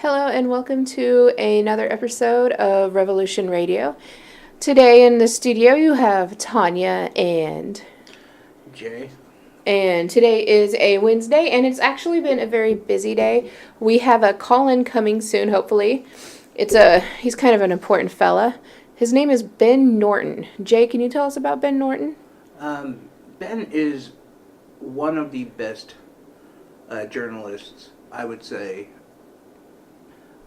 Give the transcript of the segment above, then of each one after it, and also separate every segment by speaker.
Speaker 1: Hello and welcome to another episode of Revolution Radio. Today in the studio you have Tanya and
Speaker 2: Jay.
Speaker 1: And today is a Wednesday and it's actually been a very busy day. We have a call-in coming soon, hopefully. He's kind of an important fella. His name is Ben Norton. Jay, can you tell us about Ben Norton?
Speaker 2: Ben is one of the best journalists, I would say.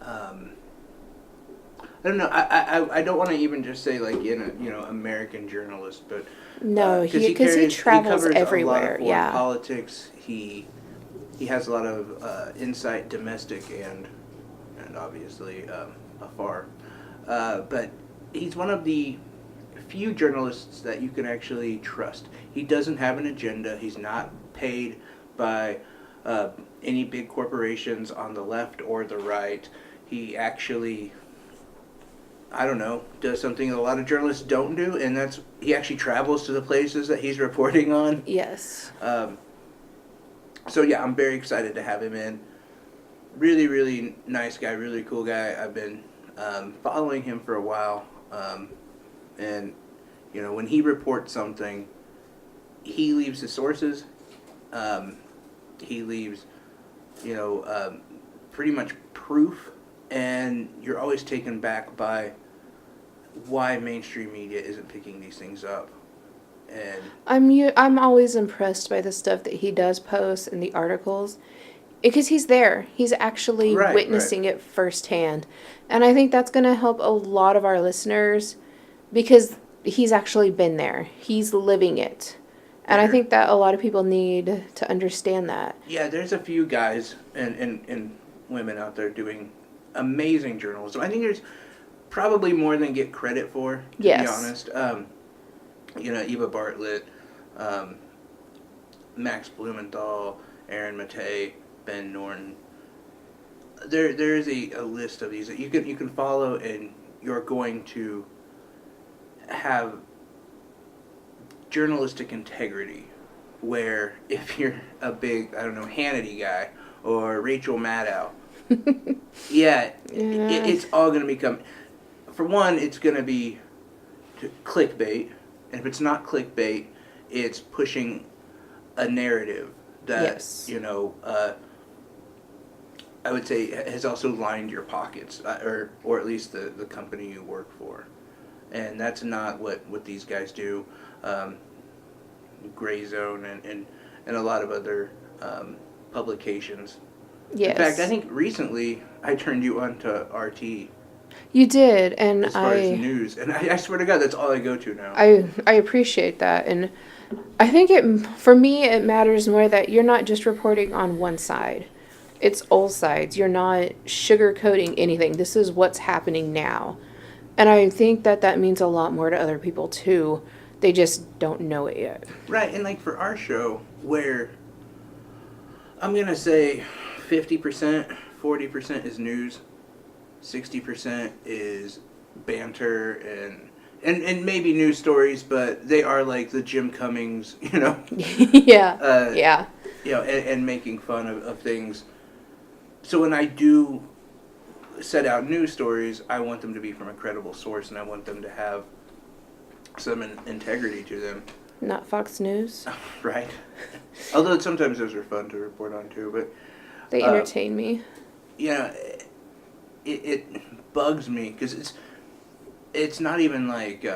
Speaker 2: I don't know. I don't want to even just say American journalist, but
Speaker 1: No, because he travels everywhere.
Speaker 2: A lot of foreign politics. He has a lot of insight, domestic and obviously afar. But he's one of the few journalists that you can actually trust. He doesn't have an agenda. He's not paid by any big corporations on the left or the right. He actually, does something that a lot of journalists don't do, and that's he actually travels to the places that he's reporting on.
Speaker 1: Yes.
Speaker 2: So yeah, I'm very excited to have him in. Really, really nice guy, really cool guy. I've been following him for a while, and when he reports something, he leaves his sources. He leaves, pretty much proof. And you're always taken back by why mainstream media isn't picking these things up. And
Speaker 1: I'm always impressed by the stuff that he does post in the articles, because he's there. He's actually witnessing it firsthand. And I think that's going to help a lot of our listeners because he's actually been there. He's living it. And I think that a lot of people need to understand that.
Speaker 2: Yeah, there's a few guys and women out there doing amazing journalism. I think there's probably more than get credit for, to be honest. Eva Bartlett, Max Blumenthal, Aaron Matei, Ben Norton. There is a list of these that you can follow, and you're going to have journalistic integrity. Where if you're a big Hannity guy or Rachel Maddow. It's all going to become, for one, it's going to be clickbait, and if it's not clickbait, it's pushing a narrative that, I would say has also lined your pockets, or at least the company you work for. And that's not what these guys do. Gray Zone and a lot of other publications.
Speaker 1: Yes.
Speaker 2: In fact, I think recently I turned you on to RT.
Speaker 1: You did, and
Speaker 2: as far as news, and I swear to God, that's all I go to now.
Speaker 1: I appreciate that, and I think for me it matters more that you're not just reporting on one side. It's all sides. You're not sugarcoating anything. This is what's happening now, and I think that means a lot more to other people too. They just don't know it yet.
Speaker 2: Right, and for our show, where I'm gonna say 50%, 40% is news, 60% is banter and maybe news stories, but they are like the Jim Cummings,
Speaker 1: Yeah.
Speaker 2: And making fun of things. So when I do set out news stories, I want them to be from a credible source, and I want them to have some integrity to them.
Speaker 1: Not Fox News.
Speaker 2: Right. Although sometimes those are fun to report on too, but
Speaker 1: they entertain me.
Speaker 2: It bugs me because it's not even like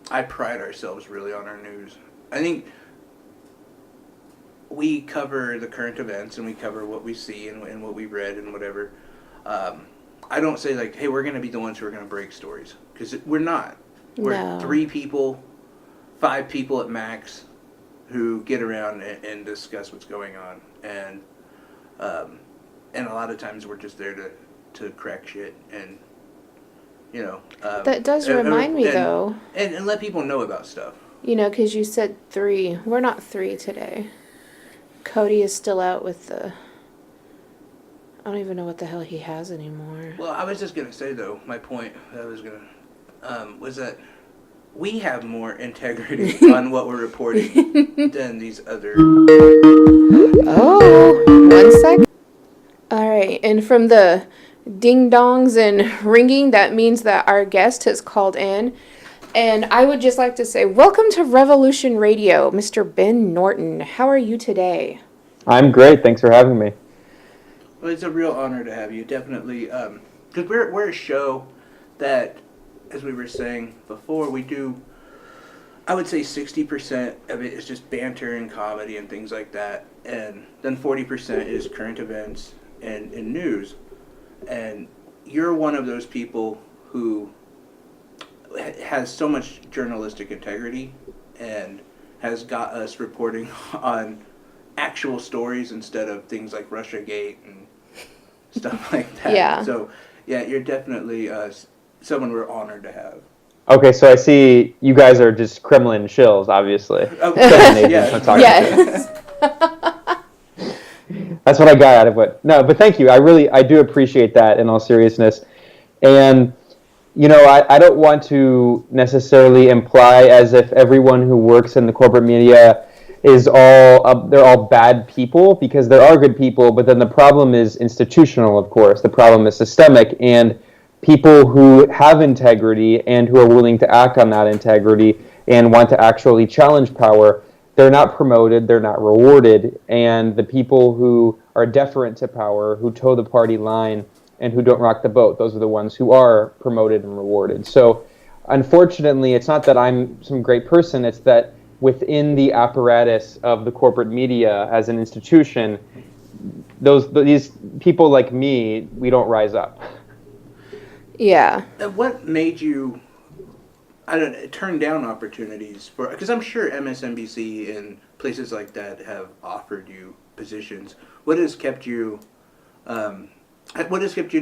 Speaker 2: I pride ourselves really on our news. I think we cover the current events and we cover what we see and what we read and whatever. I don't say hey, we're going to be the ones who are going to break stories, because we're not. We're 3 people, 5 people at max, who get around and discuss what's going on, and a lot of times we're just there to crack shit and
Speaker 1: that does remind me though,
Speaker 2: and let people know about stuff.
Speaker 1: Because you said 3. We're not 3 today. Cody is still out with the. I don't even know what the hell he has anymore.
Speaker 2: Well, I was just gonna say though, my point I was gonna. Was that we have more integrity on what we're reporting than these other.
Speaker 1: Oh, 1 second. All right. right. And from the ding dongs and ringing, that means that our guest has called in. And I would just like to say, welcome to Revolution Radio, Mr. Ben Norton. How are you today?
Speaker 3: I'm great. Thanks for having me.
Speaker 2: Well, it's a real honor to have you, definitely. Because we're a show that, as we were saying before, we do, I would say 60% of it is just banter and comedy and things like that. And then 40% is current events and news. And you're one of those people who has so much journalistic integrity and has got us reporting on actual stories instead of things like Russiagate and stuff like that.
Speaker 1: Yeah.
Speaker 2: So, yeah, you're definitely someone we're honored to have.
Speaker 3: Okay, so I see you guys are just Kremlin shills, obviously.
Speaker 2: Okay.
Speaker 1: Yes.
Speaker 3: That's what I got out of it. No, but thank you. I do appreciate that in all seriousness. And I don't want to necessarily imply as if everyone who works in the corporate media is they're all bad people, because there are good people, but then the problem is institutional, of course. The problem is systemic, and people who have integrity and who are willing to act on that integrity and want to actually challenge power, they're not promoted, they're not rewarded, and the people who are deferent to power, who toe the party line, and who don't rock the boat, those are the ones who are promoted and rewarded. So, unfortunately, it's not that I'm some great person, it's that within the apparatus of the corporate media as an institution, these people like me, we don't rise up.
Speaker 1: Yeah.
Speaker 2: What made you, turn down opportunities for, because I'm sure MSNBC and places like that have offered you positions. What has kept you to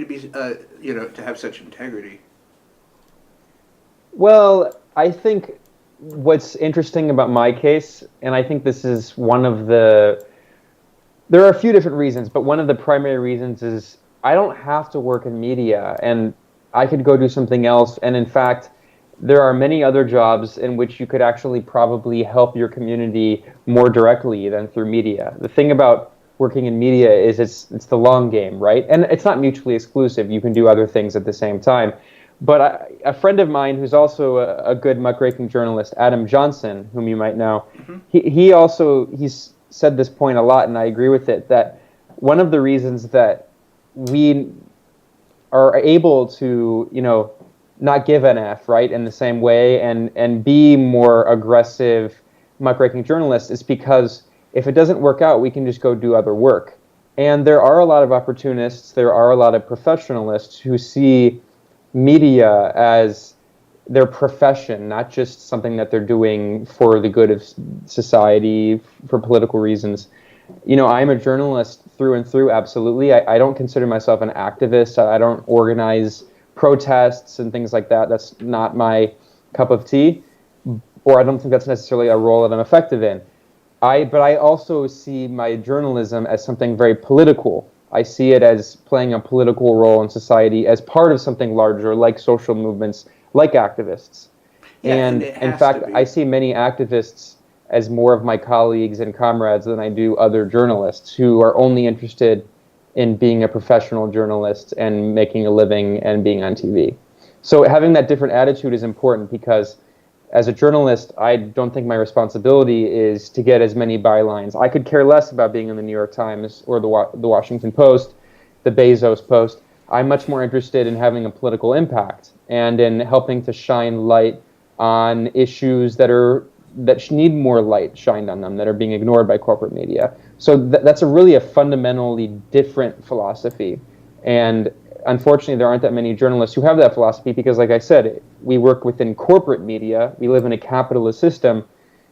Speaker 2: be, to have such integrity?
Speaker 3: Well, I think what's interesting about my case, and I think this is there are a few different reasons, but one of the primary reasons is I don't have to work in media, and I could go do something else. And in fact, there are many other jobs in which you could actually probably help your community more directly than through media. The thing about working in media is it's the long game, right? And it's not mutually exclusive. You can do other things at the same time. But a friend of mine who's also a good muckraking journalist, Adam Johnson, whom you might know, he's said this point a lot, and I agree with it, that one of the reasons that we are able to, not give an F, right, in the same way and be more aggressive muckraking journalists is because if it doesn't work out, we can just go do other work. And there are a lot of opportunists, there are a lot of professionalists who see media as their profession, not just something that they're doing for the good of society, for political reasons. I'm a journalist through and through, absolutely. I don't consider myself an activist. I don't organize protests and things like that. That's not my cup of tea, or I don't think that's necessarily a role that I'm effective in. But I also see my journalism as something very political. I see it as playing a political role in society as part of something larger, like social movements, like activists.
Speaker 2: Yeah,
Speaker 3: and in fact, I see many activists as more of my colleagues and comrades than I do other journalists who are only interested in being a professional journalist and making a living and being on TV. So having that different attitude is important because as a journalist, I don't think my responsibility is to get as many bylines. I could care less about being in the New York Times or the Washington Post, the Bezos Post. I'm much more interested in having a political impact and in helping to shine light on issues that need more light shined on them, that are being ignored by corporate media. So that's really a fundamentally different philosophy. And unfortunately, there aren't that many journalists who have that philosophy because, like I said, we work within corporate media. We live in a capitalist system.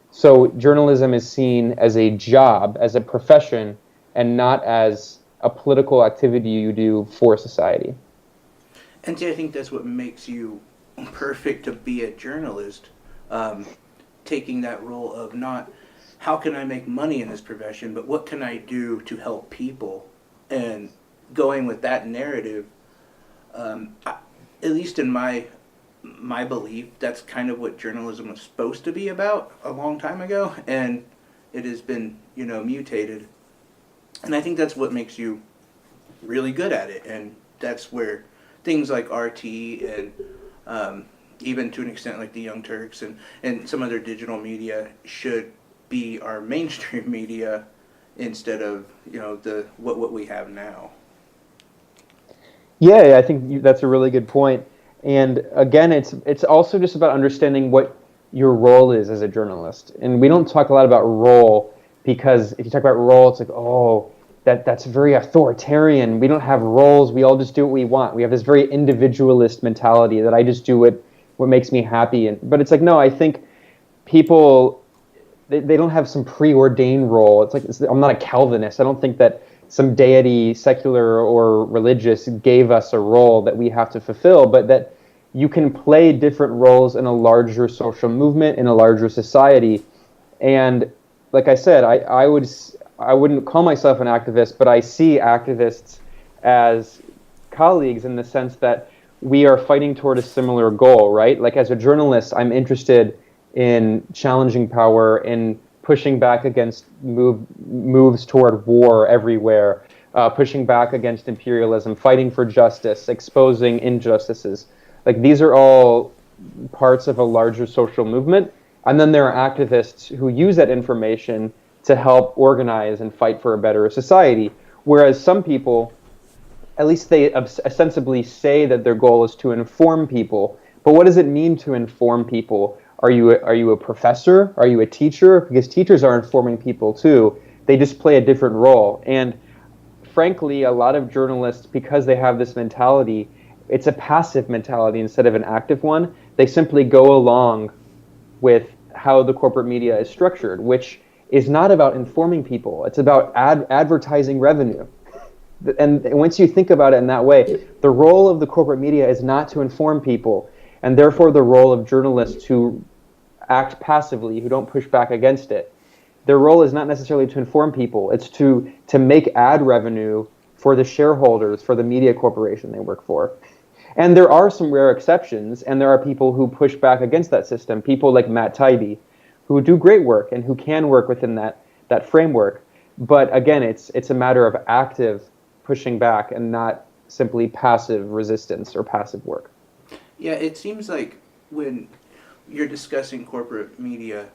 Speaker 3: So journalism is seen as a job, as a profession, and not as a political activity you do for society.
Speaker 2: And see, I think that's what makes you perfect to be a journalist, taking that role of not how can I make money in this profession, but what can I do to help people, and going with that narrative. At least in my belief, that's kind of what journalism was supposed to be about a long time ago, and it has been, mutated. And I think that's what makes you really good at it, and that's where things like RT and even to an extent like the Young Turks and some other digital media should be our mainstream media instead of the what we have now.
Speaker 3: Yeah, I think that's a really good point. And again, it's also just about understanding what your role is as a journalist. And we don't talk a lot about role because if you talk about role, it's like, oh, that's very authoritarian. We don't have roles. We all just do what we want. We have this very individualist mentality that I just do what makes me happy. But it's like, no, I think people, they don't have some preordained role. It's like, I'm not a Calvinist. I don't think that some deity, secular or religious, gave us a role that we have to fulfill, but that you can play different roles in a larger social movement, in a larger society. And like I said, I wouldn't call myself an activist, but I see activists as colleagues in the sense that we are fighting toward a similar goal, right? Like as a journalist, I'm interested in challenging power and pushing back against moves toward war everywhere, pushing back against imperialism, fighting for justice, exposing injustices. Like these are all parts of a larger social movement. And then there are activists who use that information to help organize and fight for a better society. Whereas some people, at least they ostensibly say that their goal is to inform people. But what does it mean to inform people? Are you a professor? Are you a teacher? Because teachers are informing people too. They just play a different role. And frankly, a lot of journalists, because they have this mentality, it's a passive mentality instead of an active one. They simply go along with how the corporate media is structured, which is not about informing people. It's about advertising revenue. And once you think about it in that way, the role of the corporate media is not to inform people, and therefore the role of journalists who act passively, who don't push back against it, their role is not necessarily to inform people. It's to make ad revenue for the shareholders, for the media corporation they work for. And there are some rare exceptions, and there are people who push back against that system, people like Matt Taibbi, who do great work and who can work within that framework. But again, it's a matter of active pushing back and not simply passive resistance or passive work.
Speaker 2: Yeah, it seems like when you're discussing corporate media,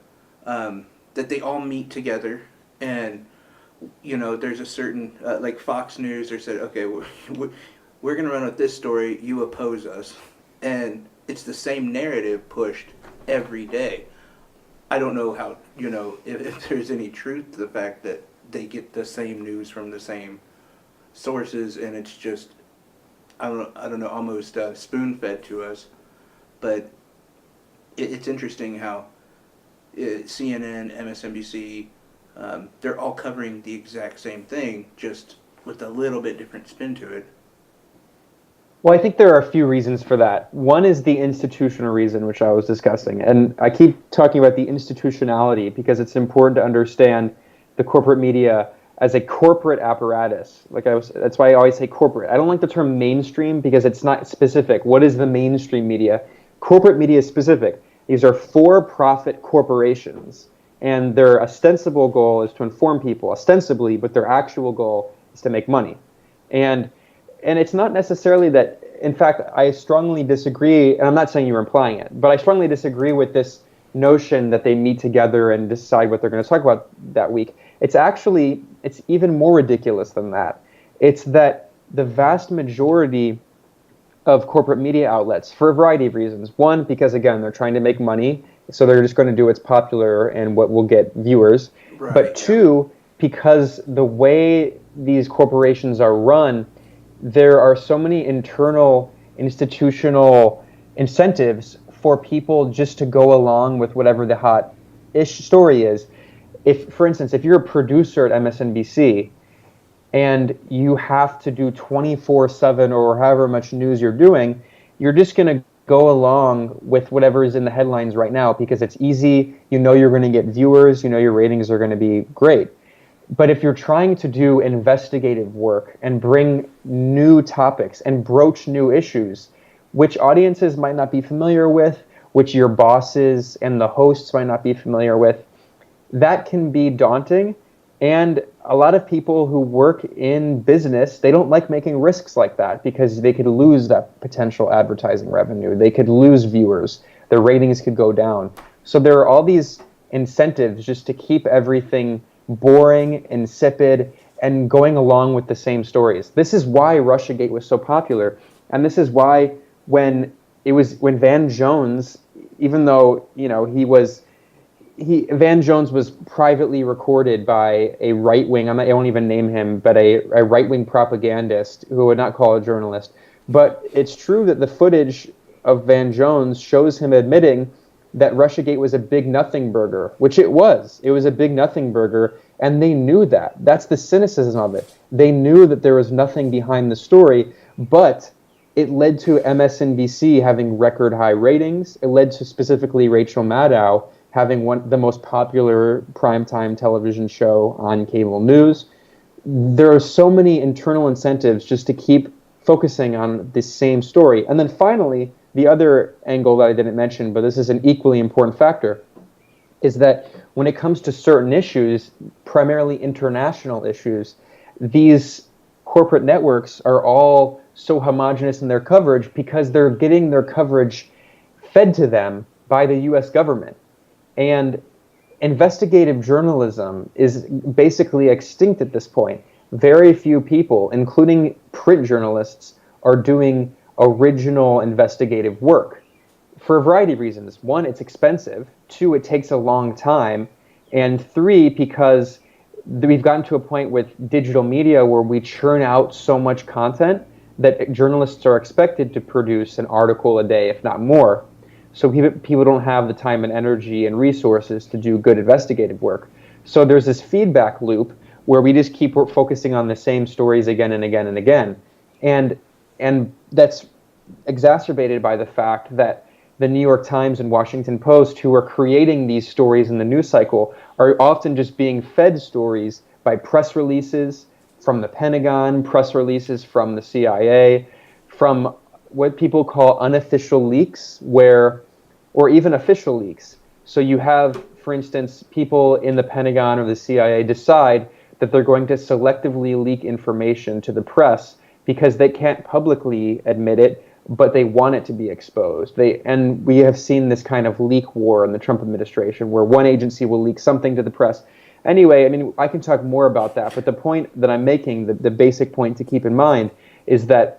Speaker 2: that they all meet together, and there's a certain like Fox News, or said, okay, we're going to run with this story, you oppose us, and it's the same narrative pushed every day. I don't know how if there's any truth to the fact that they get the same news from the same sources, and it's just I don't know almost spoon-fed to us. But it's interesting how CNN, MSNBC, they're all covering the exact same thing, just with a little bit different spin to it.
Speaker 3: Well, I think there are a few reasons for that. One is the institutional reason, which I was discussing. And I keep talking about the institutionality because it's important to understand the corporate media as a corporate apparatus. That's why I always say corporate. I don't like the term mainstream because it's not specific. What is the mainstream media? Corporate media is specific. These are for-profit corporations, and their ostensible goal is to inform people, ostensibly, but their actual goal is to make money. And it's not necessarily that, in fact, I strongly disagree, and I'm not saying you're implying it, but I strongly disagree with this notion that they meet together and decide what they're going to talk about that week. It's even more ridiculous than that. It's that the vast majority of corporate media outlets, for a variety of reasons. One, because again, they're trying to make money, so they're just going to do what's popular and what will get viewers. Right. But two, because the way these corporations are run, there are so many internal institutional incentives for people just to go along with whatever the hot-ish story is. If, for instance, if you're a producer at MSNBC and you have to do 24/7 or however much news you're doing, you're just going to go along with whatever is in the headlines right now because it's easy, you're going to get viewers, your ratings are going to be great. But if you're trying to do investigative work and bring new topics and broach new issues, which audiences might not be familiar with, which your bosses and the hosts might not be familiar with, that can be daunting. And a lot of people who work in business, they don't like making risks like that because they could lose that potential advertising revenue. They could lose viewers. Their ratings could go down. So there are all these incentives just to keep everything boring, insipid, and going along with the same stories. This is why Russiagate was so popular. And this is why when Van Jones, even though, Van Jones was privately recorded by a right-wing, I won't even name him, but a right-wing propagandist who would not call a journalist. But it's true that the footage of Van Jones shows him admitting that Russiagate was a big nothing burger, which it was. It was a big nothing burger, and they knew that. That's the cynicism of it. They knew that there was nothing behind the story, but it led to MSNBC having record high ratings. It led to specifically Rachel Maddow having the most popular primetime television show on cable news. There are so many internal incentives just to keep focusing on the same story. And then finally, the other angle that I didn't mention, but this is an equally important factor, is that when it comes to certain issues, primarily international issues, these corporate networks are all so homogenous in their coverage because they're getting their coverage fed to them by the US government. And investigative journalism is basically extinct at this point. Very few people, including print journalists, are doing original investigative work for a variety of reasons. One, it's expensive. Two, it takes a long time. And three, because we've gotten to a point with digital media where we churn out so much content that journalists are expected to produce an article a day, if not more. So people don't have the time and energy and resources to do good investigative work. So there's this feedback loop where we just keep focusing on the same stories again and again and again. And that's exacerbated by the fact that the New York Times and Washington Post, who are creating these stories in the news cycle, are often just being fed stories by press releases from the Pentagon, press releases from the CIA, from what people call unofficial leaks, or even official leaks. So you have, for instance, people in the Pentagon or the CIA decide that they're going to selectively leak information to the press because they can't publicly admit it, but they want it to be exposed. And we have seen this kind of leak war in the Trump administration where one agency will leak something to the press. Anyway, I mean, I can talk more about that, but the point that I'm making, the basic point to keep in mind, is that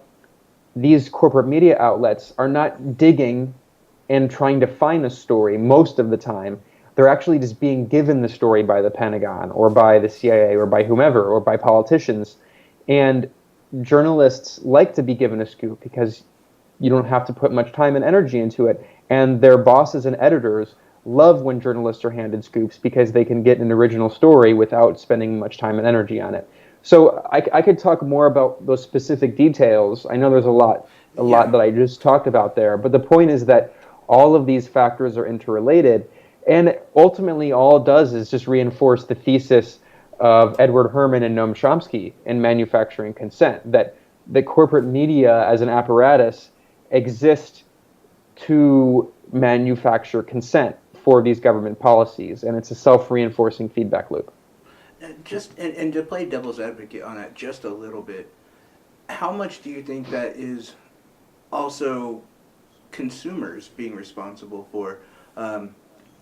Speaker 3: these corporate media outlets are not digging and trying to find a story most of the time. They're actually just being given the story by the Pentagon or by the CIA or by whomever or by politicians. And journalists like to be given a scoop because you don't have to put much time and energy into it. And their bosses and editors love when journalists are handed scoops because they can get an original story without spending much time and energy on it. So I could talk more about those specific details. I know there's a lot that I just talked about there, but the point is that all of these factors are interrelated, and ultimately all it does is just reinforce the thesis of Edward Herman and Noam Chomsky in Manufacturing Consent, that the corporate media as an apparatus exist to manufacture consent for these government policies, and it's a self-reinforcing feedback loop.
Speaker 2: And to play devil's advocate on that just a little bit, how much do you think that is also consumers being responsible for?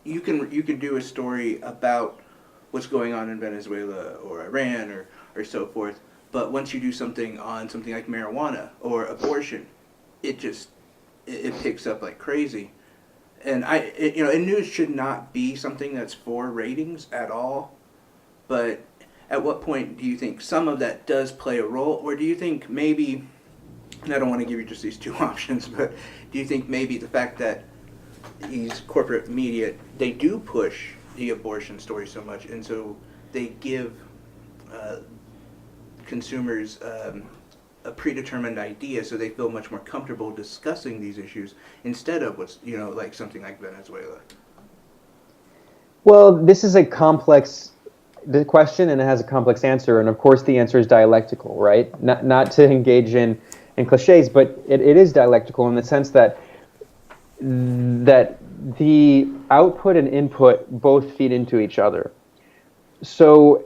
Speaker 2: You can do a story about what's going on in Venezuela or Iran or so forth, but once you do something on something like marijuana or abortion, it picks up like crazy. And and news should not be something that's for ratings at all. But at what point do you think some of that does play a role? Or do you think maybe, and I don't want to give you just these two options, but do you think maybe the fact that these corporate media, they do push the abortion story so much, and so they give consumers a predetermined idea so they feel much more comfortable discussing these issues instead of what's, like something like Venezuela?
Speaker 3: Well, this is a complex question, and it has a complex answer, and of course the answer is dialectical, right? Not to engage in cliches, but it is dialectical in the sense that the output and input both feed into each other. So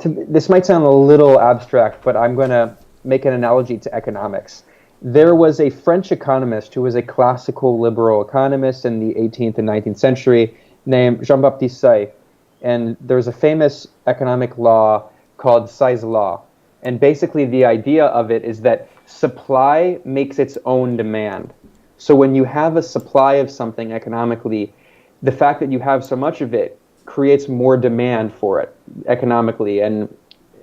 Speaker 3: this might sound a little abstract, but I'm going to make an analogy to economics. There was a French economist who was a classical liberal economist in the 18th and 19th century named Jean-Baptiste Say. And there's a famous economic law called Say's law. And basically the idea of it is that supply makes its own demand. So when you have a supply of something economically, the fact that you have so much of it creates more demand for it economically. And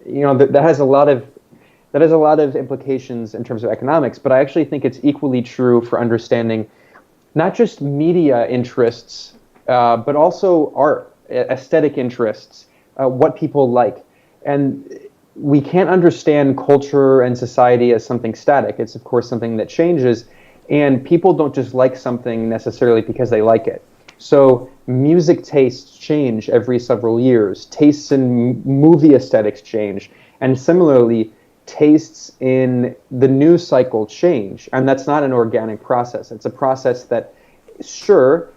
Speaker 3: that has a lot of implications in terms of economics, but I actually think it's equally true for understanding not just media interests, but also art, aesthetic interests, what people like. And we can't understand culture and society as something static. It's, of course, something that changes, and people don't just like something necessarily because they like it. So music tastes change every several years. Tastes in movie aesthetics change. And similarly, tastes in the news cycle change. And that's not an organic process. It's a process that, sure,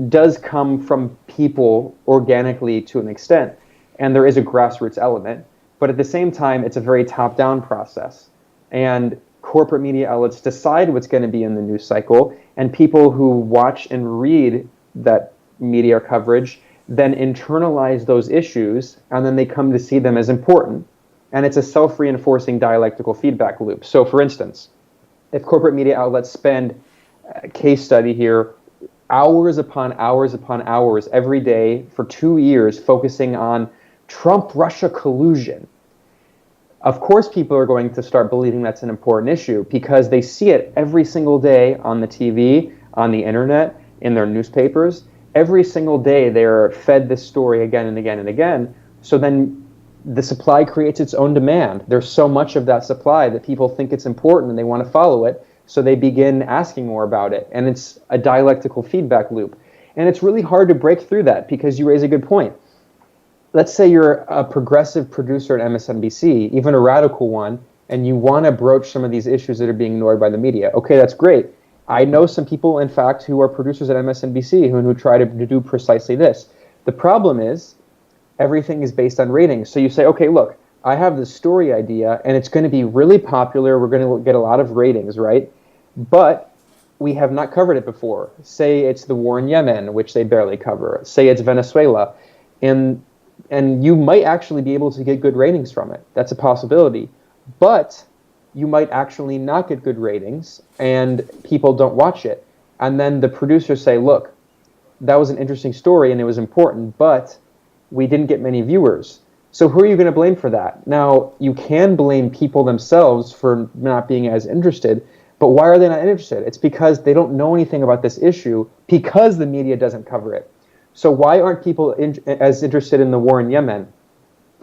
Speaker 3: does come from people organically to an extent. And there is a grassroots element. But at the same time, it's a very top-down process. And corporate media outlets decide what's going to be in the news cycle. And people who watch and read that media coverage then internalize those issues, and then they come to see them as important. And it's a self-reinforcing dialectical feedback loop. So for instance, if corporate media outlets spend, case study here, hours upon hours upon hours every day for 2 years focusing on Trump-Russia collusion, of course people are going to start believing that's an important issue because they see it every single day on the TV, on the internet, in their newspapers. Every single day they're fed this story again and again and again. So then the supply creates its own demand. There's so much of that supply that people think it's important and they want to follow it. So they begin asking more about it. And it's a dialectical feedback loop. And it's really hard to break through that because you raise a good point. Let's say you're a progressive producer at MSNBC, even a radical one, and you want to broach some of these issues that are being ignored by the media. Okay, that's great. I know some people, in fact, who are producers at MSNBC who try to do precisely this. The problem is everything is based on ratings. So you say, okay, look, I have this story idea, and it's going to be really popular. We're going to get a lot of ratings, right? But we have not covered it before. Say it's the war in Yemen, which they barely cover. Say it's Venezuela. And you might actually be able to get good ratings from it. That's a possibility. But you might actually not get good ratings and people don't watch it. And then the producers say, look, that was an interesting story and it was important, but we didn't get many viewers. So who are you going to blame for that? Now, you can blame people themselves for not being as interested, but why are they not interested? It's because they don't know anything about this issue because the media doesn't cover it. So why aren't people as interested in the war in Yemen?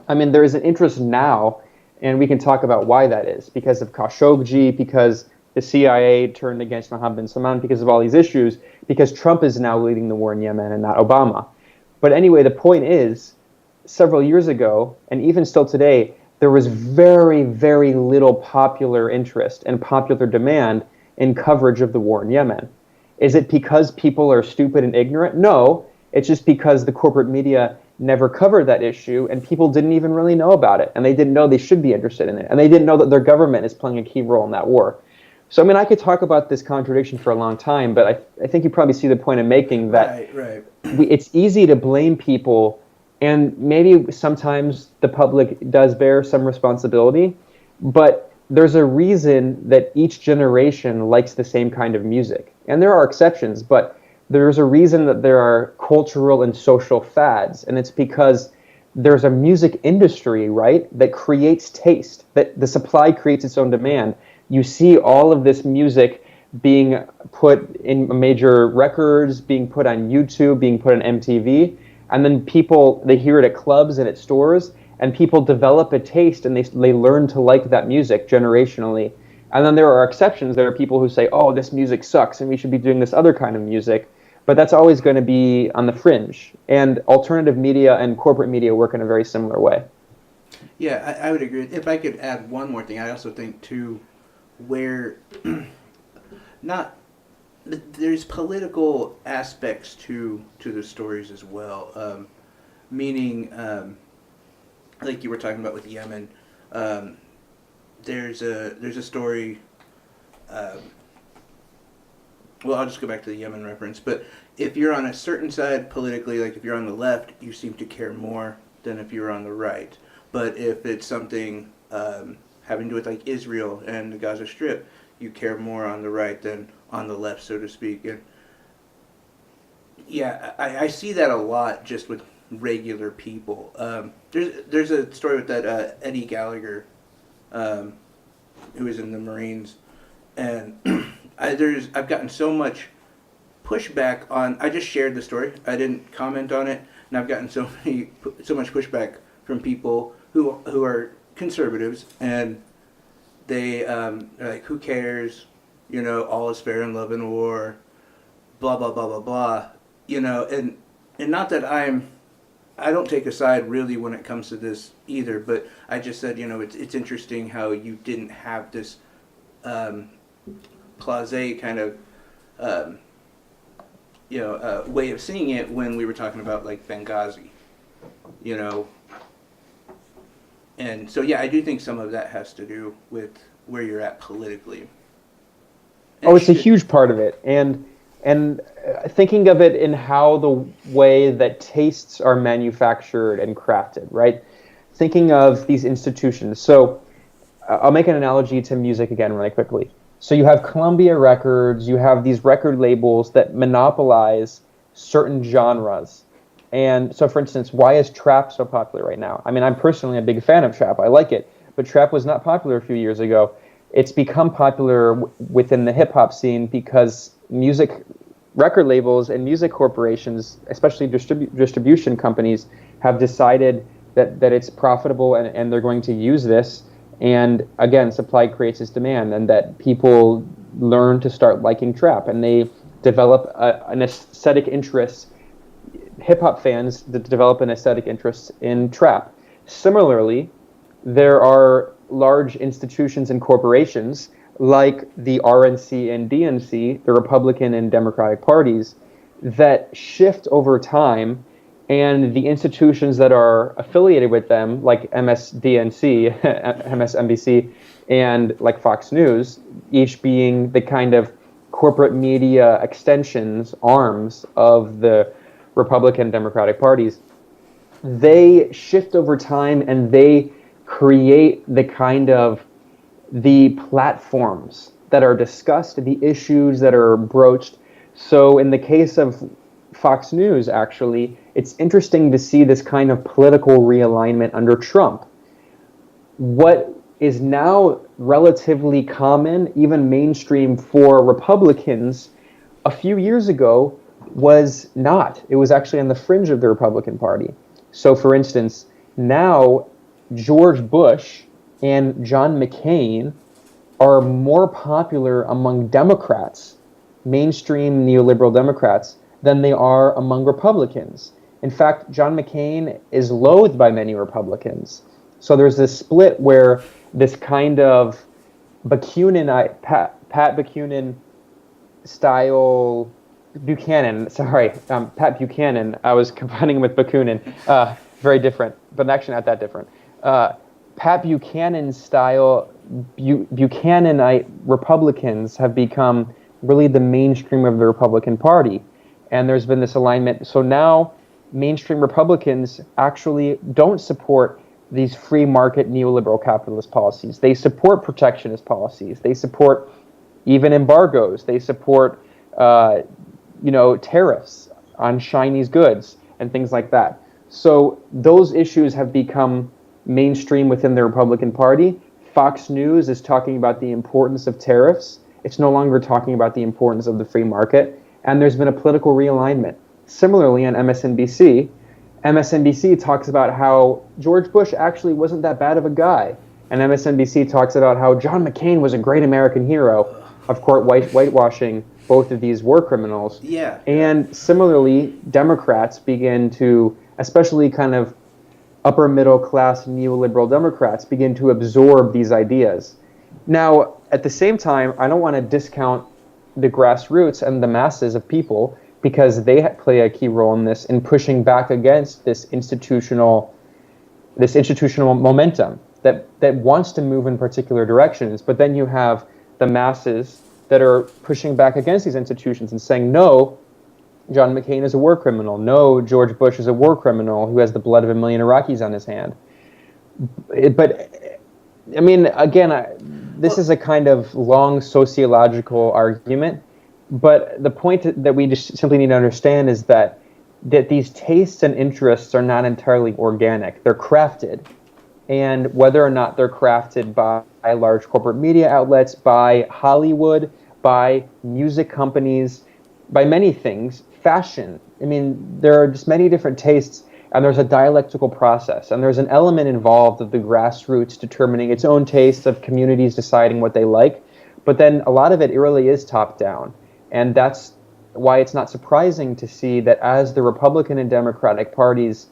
Speaker 3: I mean, there is an interest now, and we can talk about why that is, because of Khashoggi, because the CIA turned against Mohammed bin Salman, because of all these issues, because Trump is now leading the war in Yemen and not Obama. But anyway, the point is, several years ago, and even still today, there was very, very little popular interest and popular demand in coverage of the war in Yemen. Is it because people are stupid and ignorant? No, it's just because the corporate media never covered that issue, and people didn't even really know about it, and they didn't know they should be interested in it, and they didn't know that their government is playing a key role in that war. So, I mean, I could talk about this contradiction for a long time, but I think you probably see the point I'm making that
Speaker 2: right.
Speaker 3: It's easy to blame people, and maybe sometimes the public does bear some responsibility, but there's a reason that each generation likes the same kind of music. And there are exceptions, but there's a reason that there are cultural and social fads, and it's because there's a music industry, right, that creates taste, that the supply creates its own demand. You see all of this music being put in major records, being put on YouTube, being put on MTV, and then people, they hear it at clubs and at stores, and people develop a taste and they learn to like that music generationally. And then there are exceptions. There are people who say, oh, this music sucks and we should be doing this other kind of music. But that's always going to be on the fringe. And alternative media and corporate media work in a very similar way.
Speaker 2: Yeah, I would agree. If I could add one more thing, I also think, too, where there's political aspects to the stories as well. meaning, like you were talking about with Yemen. There's a story. Well, I'll just go back to the Yemen reference. But if you're on a certain side politically, like if you're on the left, you seem to care more than if you're on the right. But if it's something having to do with like Israel and the Gaza Strip, you care more on the right than on the left, so to speak. And yeah, I see that a lot just with regular people. There's a story with that Eddie Gallagher, who was in the Marines, and I've gotten so much pushback on. I just shared the story. I didn't comment on it, and I've gotten so much pushback from people who are conservatives, and they are like, who cares? You know, all is fair in love and war. Blah blah blah blah blah. You know, and not that I don't take a side really when it comes to this either, but I just said, you know, it's interesting how you didn't have this blasé kind of way of seeing it when we were talking about like Benghazi, you know. And so yeah, I do think some of that has to do with where you're at politically. And
Speaker 3: it's a huge part of it, and thinking of it in how the way that tastes are manufactured and crafted, right? Thinking of these institutions. So I'll make an analogy to music again really quickly. So you have Columbia Records, you have these record labels that monopolize certain genres. And so, for instance, why is trap so popular right now? I mean, I'm personally a big fan of trap. I like it. But trap was not popular a few years ago. It's become popular within the hip-hop scene because music record labels and music corporations, especially distribution companies, have decided that it's profitable and they're going to use this. And again, supply creates its demand, and that people learn to start liking trap, and they develop an aesthetic interest. Hip-hop fans develop an aesthetic interest in trap. Similarly, there are large institutions and corporations like the RNC and DNC, the Republican and Democratic parties, that shift over time, and the institutions that are affiliated with them, like MSDNC, MSNBC, and like Fox News, each being the kind of corporate media extensions, arms of the Republican and Democratic parties, they shift over time and they create the kind of the platforms that are discussed, the issues that are broached. So in the case of Fox News, actually, it's interesting to see this kind of political realignment under Trump. What is now relatively common, even mainstream for Republicans, a few years ago was not. It was actually on the fringe of the Republican Party. So, for instance, now George Bush and John McCain are more popular among Democrats, mainstream neoliberal Democrats, than they are among Republicans. In fact, John McCain is loathed by many Republicans. So there's this split where this kind of Pat Buchanan style, Pat Buchanan, I was combining him with Bakunin, very different, but actually not that different. Pat Buchanan style, Buchananite Republicans have become really the mainstream of the Republican Party. And there's been this alignment. So now mainstream Republicans actually don't support these free market neoliberal capitalist policies. They support protectionist policies. They support even embargoes. They support tariffs on Chinese goods and things like that. So those issues have become mainstream within the Republican Party. Fox News is talking about the importance of tariffs. It's no longer talking about the importance of the free market. And there's been a political realignment. Similarly, on MSNBC talks about how George Bush actually wasn't that bad of a guy. And MSNBC talks about how John McCain was a great American hero, of course, whitewashing both of these war criminals.
Speaker 2: Yeah.
Speaker 3: And similarly, Democrats begin to, especially kind of upper middle class neoliberal Democrats, begin to absorb these ideas. Now, at the same time, I don't want to discount the grassroots and the masses of people, because they play a key role in this, in pushing back against this institutional momentum that wants to move in particular directions. But then you have the masses that are pushing back against these institutions and saying, no, John McCain is a war criminal. No, George Bush is a war criminal who has the blood of a million Iraqis on his hand. But, I mean, again, this is a kind of long sociological argument. But the point that we just simply need to understand is that these tastes and interests are not entirely organic. They're crafted. And whether or not they're crafted by large corporate media outlets, by Hollywood, by music companies, by many things, fashion. I mean, there are just many different tastes, and there's a dialectical process, and there's an element involved of the grassroots determining its own tastes, of communities deciding what they like. But then a lot of it really is top-down. And that's why it's not surprising to see that as the Republican and Democratic parties,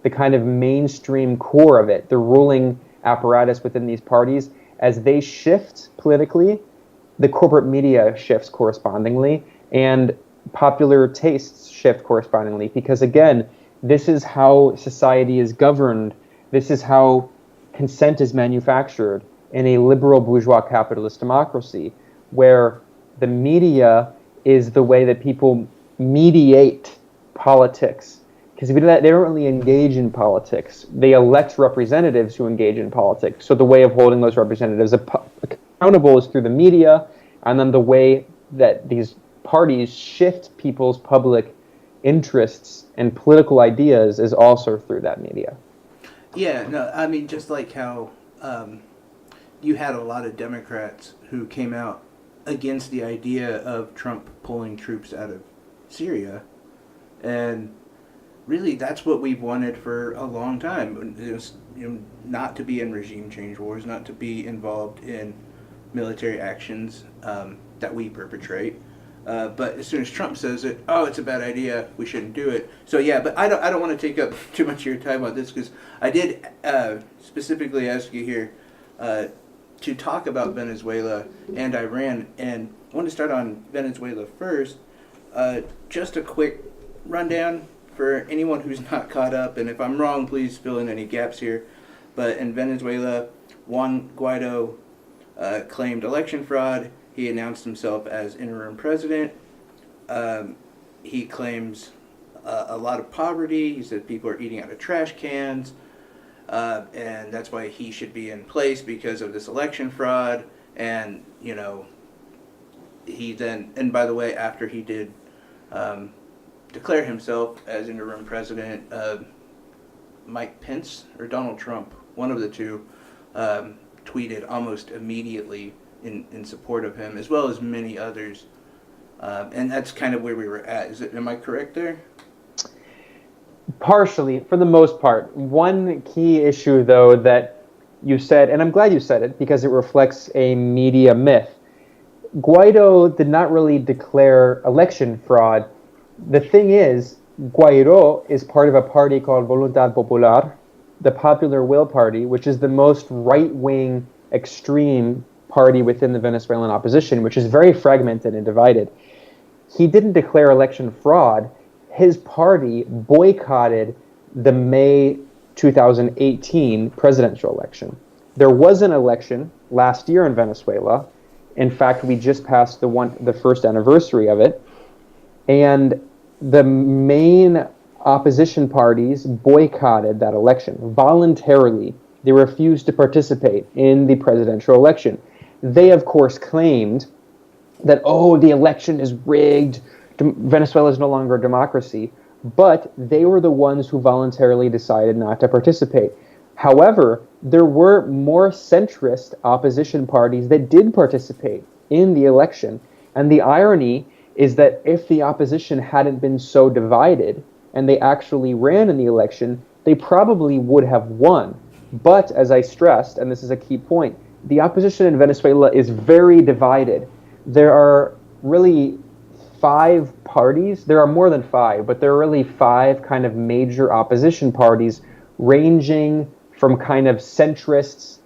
Speaker 3: the kind of mainstream core of it, the ruling apparatus within these parties, as they shift politically, the corporate media shifts correspondingly, and popular tastes shift correspondingly. Because again, this is how society is governed. This is how consent is manufactured in a liberal bourgeois capitalist democracy, where the media is the way that people mediate politics. Because if you do that, they don't really engage in politics. They elect representatives who engage in politics. So the way of holding those representatives accountable is through the media, and then the way that these parties shift people's public interests and political ideas is also through that media.
Speaker 2: Yeah, no, I mean, just like how you had a lot of Democrats who came out against the idea of Trump pulling troops out of Syria, and really that's what we've wanted for a long time. Is, not to be in regime change wars, not to be involved in military actions that we perpetrate. But as soon as Trump says it, oh, it's a bad idea, we shouldn't do it. So yeah, but I don't want to take up too much of your time on this, because I did specifically ask you here to talk about Venezuela and Iran, and I want to start on Venezuela first. Just a quick rundown for anyone who's not caught up, and if I'm wrong, please fill in any gaps here. But in Venezuela, Juan Guido claimed election fraud. He announced himself as interim president. He claims a lot of poverty. He said people are eating out of trash cans. And that's why he should be in place, because of this election fraud. And, he then, and by the way, after he did declare himself as interim president, Mike Pence or Donald Trump, one of the two, tweeted almost immediately in support of him, as well as many others. And that's kind of where we were at. Am I correct there?
Speaker 3: Partially, for the most part. One key issue, though, that you said, and I'm glad you said it, because it reflects a media myth. Guaido did not really declare election fraud. The thing is, Guaido is part of a party called Voluntad Popular, the Popular Will Party, which is the most right-wing, extreme party within the Venezuelan opposition, which is very fragmented and divided. He didn't declare election fraud. His party boycotted the May 2018 presidential election. There was an election last year in Venezuela. In fact, we just passed the first anniversary of it. And the main opposition parties boycotted that election voluntarily. They refused to participate in the presidential election. They, of course, claimed that, the election is rigged, Venezuela is no longer a democracy, but they were the ones who voluntarily decided not to participate. However, there were more centrist opposition parties that did participate in the election, and the irony is that if the opposition hadn't been so divided and they actually ran in the election, they probably would have won. But as I stressed, and this is a key point, the opposition in Venezuela is very divided. There are really 5 parties. There are more than 5, but there are really 5 kind of major opposition parties, ranging from kind of centrists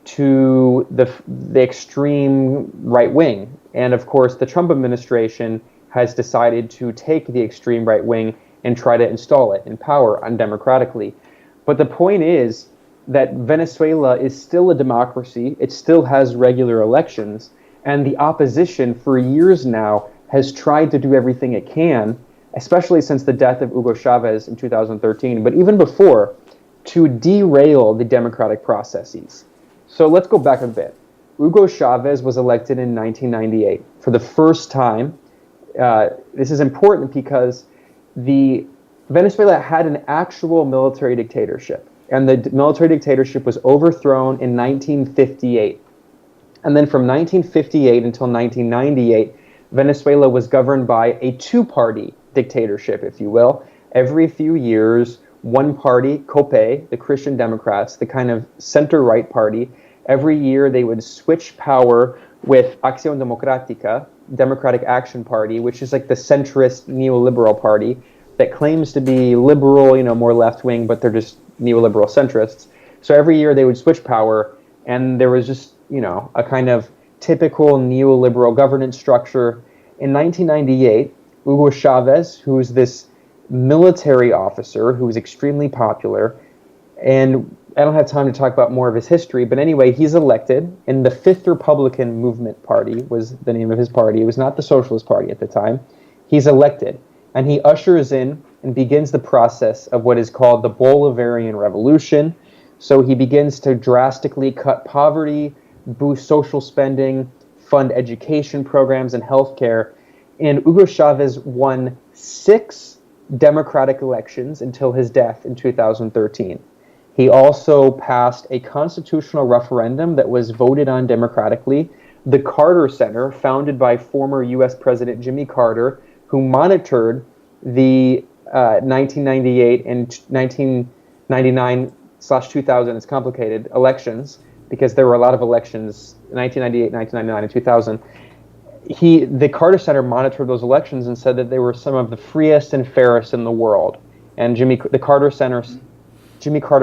Speaker 3: to the extreme right wing. And of course, the Trump administration has decided to take the extreme right wing and try to install it in power undemocratically. But the point is that Venezuela is still a democracy. It still has regular elections. And the opposition for years now has tried to do everything it can, especially since the death of Hugo Chavez in 2013, but even before, to derail the democratic processes. So let's go back a bit. Hugo Chavez was elected in 1998 for the first time. This is important because Venezuela had an actual military dictatorship, and the military dictatorship was overthrown in 1958. And then from 1958 until 1998, Venezuela was governed by a two-party dictatorship, if you will. Every few years, one party, COPE, the Christian Democrats, the kind of center-right party, every year they would switch power with Acción Democrática, Democratic Action Party, which is like the centrist neoliberal party that claims to be liberal, more left-wing, but they're just neoliberal centrists. So every year they would switch power, and there was just, a kind of typical neoliberal governance structure. In 1998, Hugo Chavez, who's this military officer who was extremely popular, and I don't have time to talk about more of his history, but anyway, he's elected, and the Fifth Republican Movement Party was the name of his party. It was not the Socialist Party at the time. He's elected, and he ushers in and begins the process of what is called the Bolivarian Revolution. So he begins to drastically cut poverty, boost social spending, fund education programs and healthcare. And Hugo Chavez won 6 democratic elections until his death in 2013. He also passed a constitutional referendum that was voted on democratically. The Carter Center, founded by former U.S. President Jimmy Carter, who monitored the 1998 and 1999/2000, it's complicated, elections, because there were a lot of elections, 1998, 1999, and 2000. The Carter Center monitored those elections and said that they were some of the freest and fairest in the world. And Jimmy Carter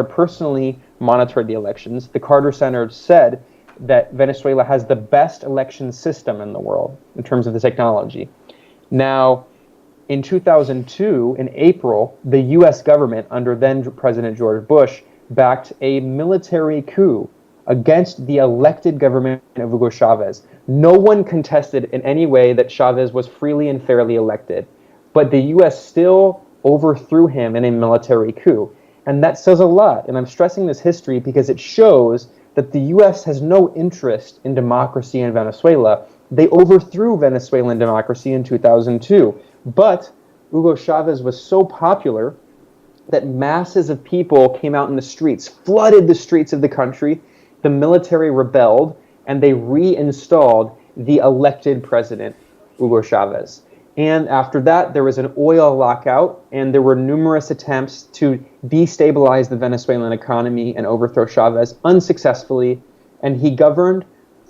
Speaker 3: personally monitored the elections. The Carter Center said that Venezuela has the best election system in the world in terms of the technology. Now, in 2002, in April, the U.S. government, under then President George Bush, backed a military coup against the elected government of Hugo Chavez. No one contested in any way that Chavez was freely and fairly elected, but the U.S. still overthrew him in a military coup. And that says a lot, and I'm stressing this history because it shows that the U.S. has no interest in democracy in Venezuela. They overthrew Venezuelan democracy in 2002, but Hugo Chavez was so popular that masses of people came out in the streets, flooded the streets of the country. The military rebelled, and they reinstalled the elected president, Hugo Chavez. And after that, there was an oil lockout, and there were numerous attempts to destabilize the Venezuelan economy and overthrow Chavez unsuccessfully. And he governed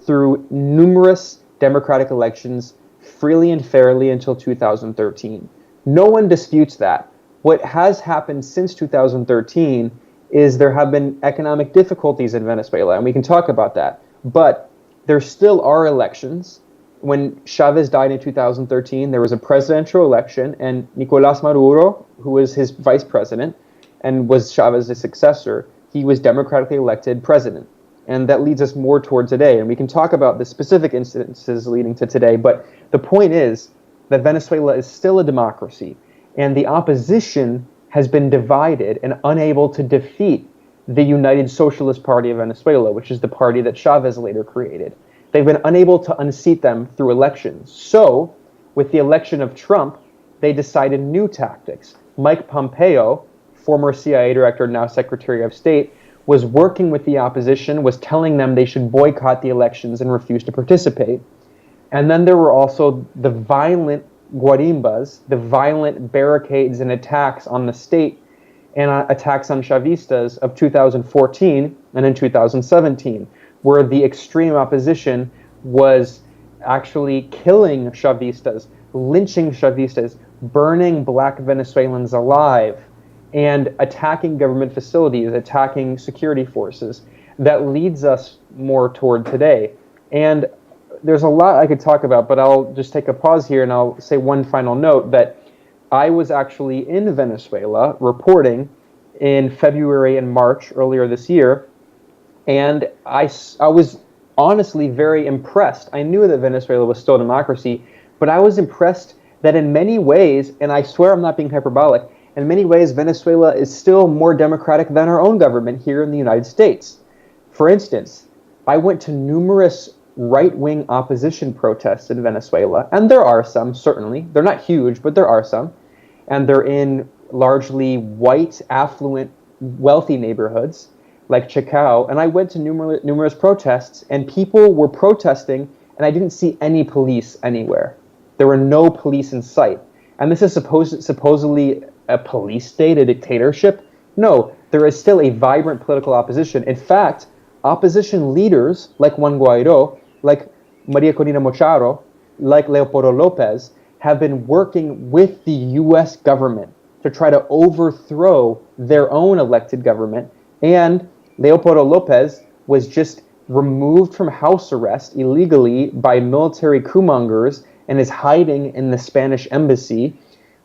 Speaker 3: through numerous democratic elections freely and fairly until 2013. No one disputes that. What has happened since 2013 is there have been economic difficulties in Venezuela, and we can talk about that. But there still are elections. When Chavez died in 2013, there was a presidential election, and Nicolás Maduro, who was his vice president and was Chavez's successor, he was democratically elected president. And that leads us more toward today. And we can talk about the specific instances leading to today, but the point is that Venezuela is still a democracy, and the opposition has been divided and unable to defeat the United Socialist Party of Venezuela, which is the party that Chavez later created. They've been unable to unseat them through elections. So, with the election of Trump, they decided new tactics. Mike Pompeo, former CIA director, now Secretary of State, was working with the opposition, was telling them they should boycott the elections and refuse to participate. And then there were also the violent guarimbas, the violent barricades and attacks on the state and attacks on Chavistas of 2014 and in 2017, where the extreme opposition was actually killing Chavistas, lynching Chavistas, burning black Venezuelans alive, and attacking government facilities, attacking security forces. That leads us more toward today. And there's a lot I could talk about, but I'll just take a pause here and I'll say one final note that I was actually in Venezuela reporting in February and March earlier this year, and I was honestly very impressed. I knew that Venezuela was still a democracy, but I was impressed that in many ways, and I swear I'm not being hyperbolic, in many ways Venezuela is still more democratic than our own government here in the United States. For instance, I went to numerous right-wing opposition protests in Venezuela, and there are some, certainly. They're not huge, but there are some. And they're in largely white, affluent, wealthy neighborhoods like Chacao. And I went to numerous protests, and people were protesting, and I didn't see any police anywhere. There were no police in sight. And this is supposedly a police state, a dictatorship? No, there is still a vibrant political opposition. In fact, opposition leaders like Juan Guaido, like Maria Corina Machado, like Leopoldo Lopez, have been working with the U.S. government to try to overthrow their own elected government. And Leopoldo Lopez was just removed from house arrest illegally by military coup mongers and is hiding in the Spanish embassy.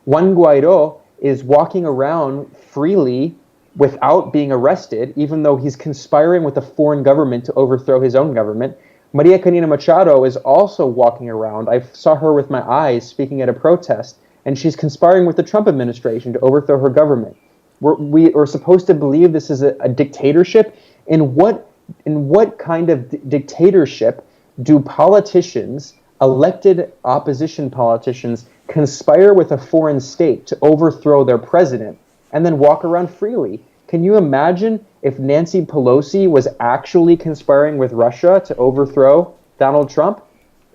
Speaker 3: Juan Guaido is walking around freely without being arrested, even though he's conspiring with a foreign government to overthrow his own government. Maria Corina Machado is also walking around. I saw her with my eyes speaking at a protest, and she's conspiring with the Trump administration to overthrow her government. We're supposed to believe this is a dictatorship? In what kind of dictatorship do politicians, elected opposition politicians, conspire with a foreign state to overthrow their president and then walk around freely? Can you imagine if Nancy Pelosi was actually conspiring with Russia to overthrow Donald Trump?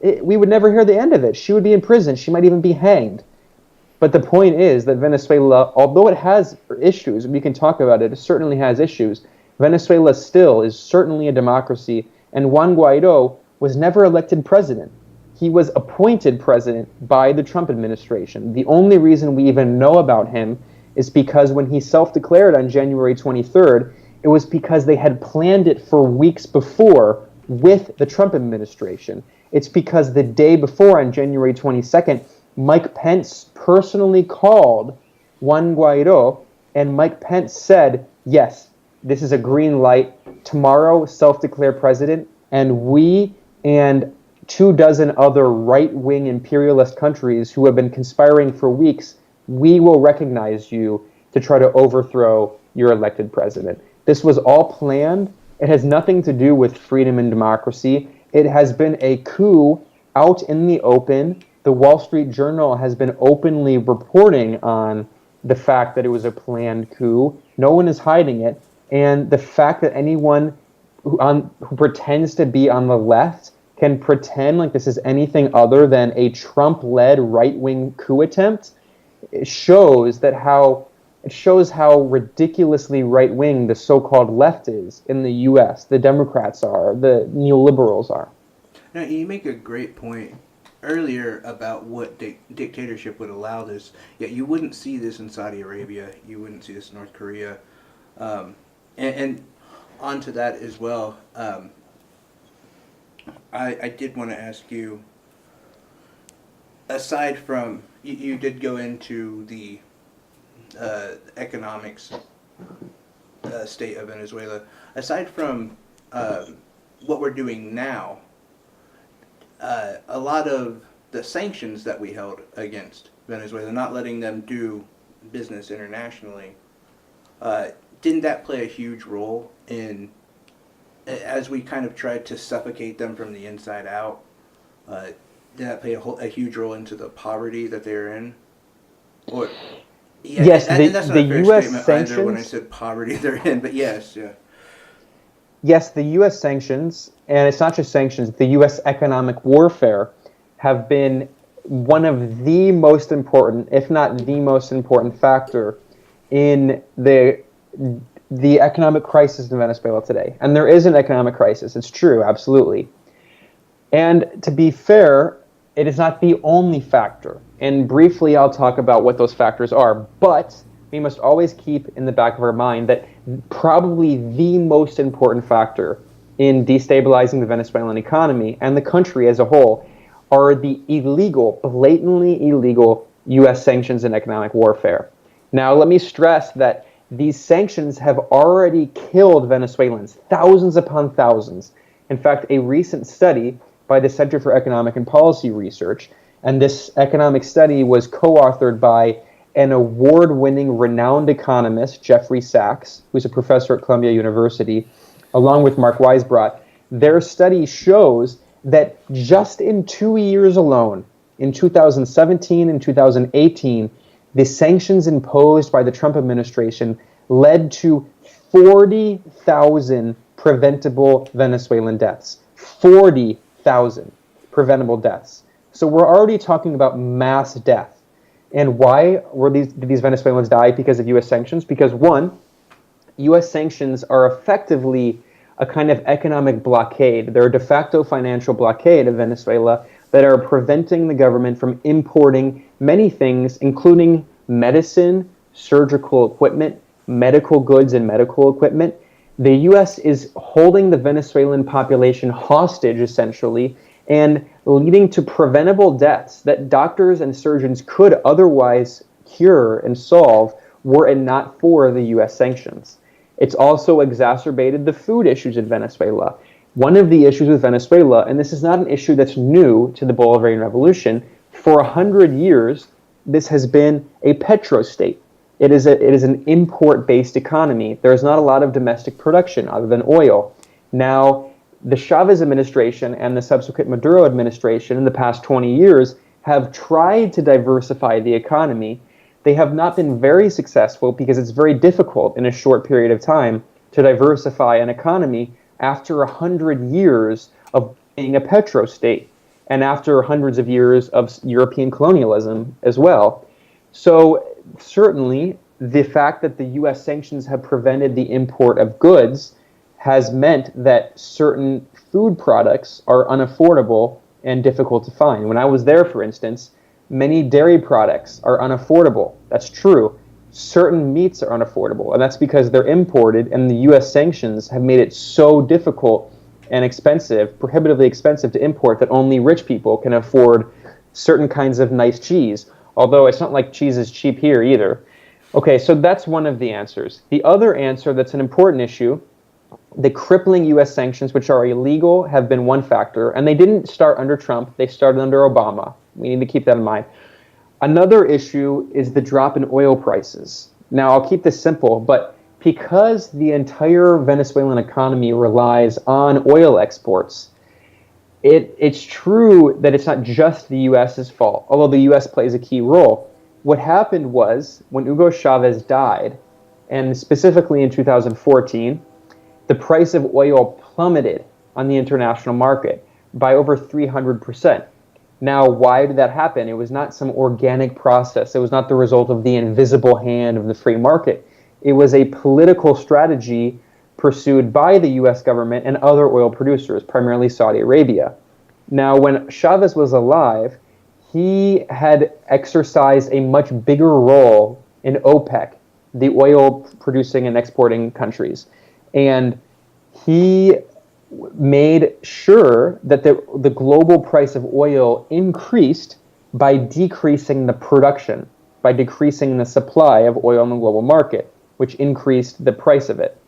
Speaker 3: We would never hear the end of it. She would be in prison. She might even be hanged. But the point is that Venezuela, although it has issues, we can talk about it, it certainly has issues. Venezuela still is certainly a democracy, and Juan Guaido was never elected president. He was appointed president by the Trump administration. The only reason we even know about him is because when he self-declared on January 23rd, it was because they had planned it for weeks before with the Trump administration. It's because the day before, on January 22nd, Mike Pence personally called Juan Guaido, and Mike Pence said, yes, this is a green light. Tomorrow, self-declare president, and we and 24 other right-wing imperialist countries who have been conspiring for weeks, we will recognize you to try to overthrow your elected president. This was all planned. It has nothing to do with freedom and democracy. It has been a coup out in the open. The Wall Street Journal has been openly reporting on the fact that it was a planned coup. No one is hiding it. And the fact that anyone who pretends to be on the left can pretend like this is anything other than a Trump-led right-wing coup attempt, it shows how ridiculously right-wing the so-called left is in the U.S. The Democrats are, the neoliberals are.
Speaker 2: Now, you make a great point earlier about what dictatorship would allow this. Yet you wouldn't see this in Saudi Arabia. You wouldn't see this in North Korea. And onto that as well, I did want to ask you, aside from, you did go into the economics state of Venezuela. Aside from what we're doing now, a lot of the sanctions that we held against Venezuela, not letting them do business internationally, didn't that play a huge role in, as we kind of tried to suffocate them from the inside out, did that play a huge role into the poverty that they're in? Or, yeah,
Speaker 3: yes,
Speaker 2: and that's not
Speaker 3: the
Speaker 2: a fair
Speaker 3: U.S.
Speaker 2: statement
Speaker 3: sanctions,
Speaker 2: either when I said poverty they're in, but yes, yeah.
Speaker 3: Yes, the U.S. sanctions, and it's not just sanctions, the U.S. economic warfare have been one of the most important, if not the most important factor in the economic crisis in Venezuela today. And there is an economic crisis. It's true, absolutely. And to be fair, it is not the only factor. And briefly, I'll talk about what those factors are. But we must always keep in the back of our mind that probably the most important factor in destabilizing the Venezuelan economy and the country as a whole are the illegal, blatantly illegal U.S. sanctions and economic warfare. Now, let me stress that these sanctions have already killed Venezuelans, thousands upon thousands. In fact, a recent study by the Center for Economic and Policy Research, and this economic study was co-authored by an award-winning renowned economist, Jeffrey Sachs, who's a professor at Columbia University, along with Mark Weisbrot. Their study shows that just in 2 years alone, in 2017 and 2018, the sanctions imposed by the Trump administration led to 40,000 preventable Venezuelan deaths. 40,000 preventable deaths. So we're already talking about mass death. And why did these Venezuelans die because of U.S. sanctions? Because one, U.S. sanctions are effectively a kind of economic blockade. They're a de facto financial blockade of Venezuela that are preventing the government from importing many things, including medicine, surgical equipment, medical goods, and medical equipment. The U.S. is holding the Venezuelan population hostage, essentially, and leading to preventable deaths that doctors and surgeons could otherwise cure and solve were it not for the U.S. sanctions. It's also exacerbated the food issues in Venezuela. One of the issues with Venezuela, and this is not an issue that's new to the Bolivarian Revolution, for 100 years, this has been a petrostate. It is an import-based economy. There's not a lot of domestic production other than oil. Now, the Chavez administration and the subsequent Maduro administration in the past 20 years have tried to diversify the economy. They have not been very successful because it's very difficult in a short period of time to diversify an economy after 100 years of being a petrostate and after hundreds of years of European colonialism as well. So certainly the fact that the U.S. sanctions have prevented the import of goods has meant that certain food products are unaffordable and difficult to find. When I was there, for instance, many dairy products are unaffordable. That's true. Certain meats are unaffordable, and that's because they're imported, and the U.S. sanctions have made it so difficult and expensive, prohibitively expensive to import, that only rich people can afford certain kinds of nice cheese, although it's not like cheese is cheap here either. Okay, so that's one of the answers. The other answer that's an important issue, the crippling U.S. sanctions, which are illegal, have been one factor, and they didn't start under Trump, they started under Obama. We need to keep that in mind. Another issue is the drop in oil prices. Now, I'll keep this simple, but because the entire Venezuelan economy relies on oil exports, it's true that it's not just the U.S.'s fault, although the U.S. plays a key role. What happened was, when Hugo Chavez died, and specifically in 2014, the price of oil plummeted on the international market by over 300%. Now, why did that happen? It was not some organic process. It was not the result of the invisible hand of the free market. It was a political strategy pursued by the U.S. government and other oil producers, primarily Saudi Arabia. Now, when Chavez was alive, he had exercised a much bigger role in OPEC, the oil producing and exporting countries. And he made sure that the global price of oil increased by decreasing the production, by decreasing the supply of oil in the global market, which increased the price of it.